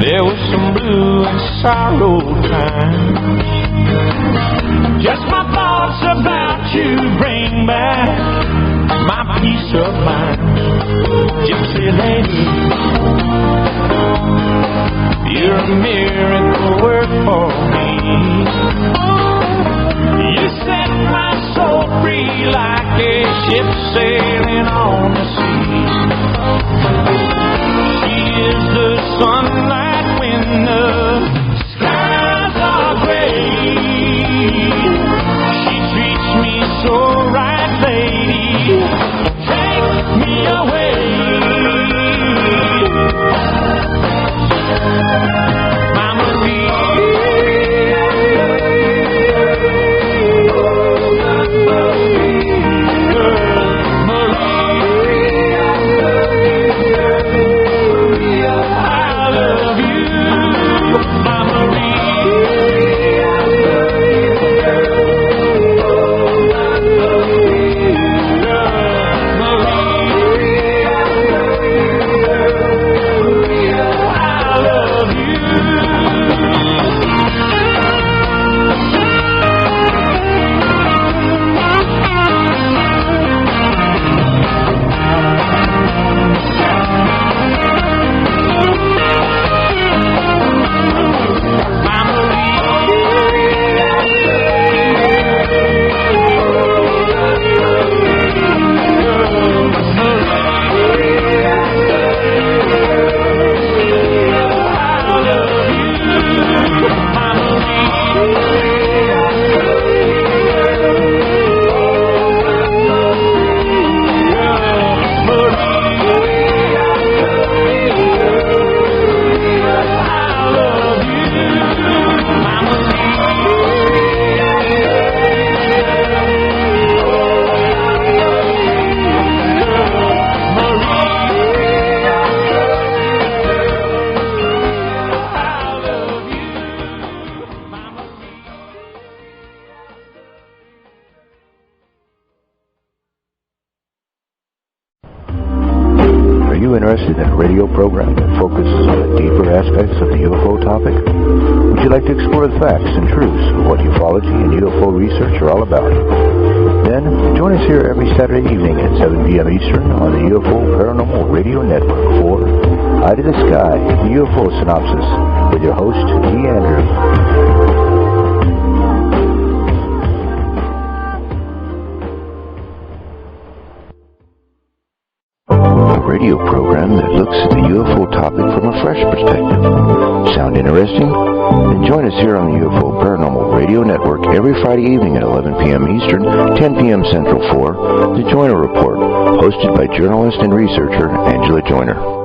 There was some blue and sorrow times. Just my thoughts about you bring back my peace of mind. Gypsy lady, you're a miracle work for me. You set my soul free like a ship sailing on the sea. She is the sunlight when the skies are gray. She treats me so right, lady. Take me away. My Maria, Maria. Are you interested in a radio program that focuses on the deeper aspects of the UFO topic? Would you like to explore the facts and truths of what ufology and UFO research are all about? Then, join us here every Saturday evening at 7 p.m. Eastern on the UFO Paranormal Radio Network for Eye to the Sky, the UFO Synopsis, with your host, E. Andrew. Radio program that looks at the UFO topic from a fresh perspective. Sound interesting? Then join us here on the UFO Paranormal Radio Network every Friday evening at 11 p.m. Eastern, 10 p.m. Central for The Joyner Report, hosted by journalist and researcher Angela Joyner.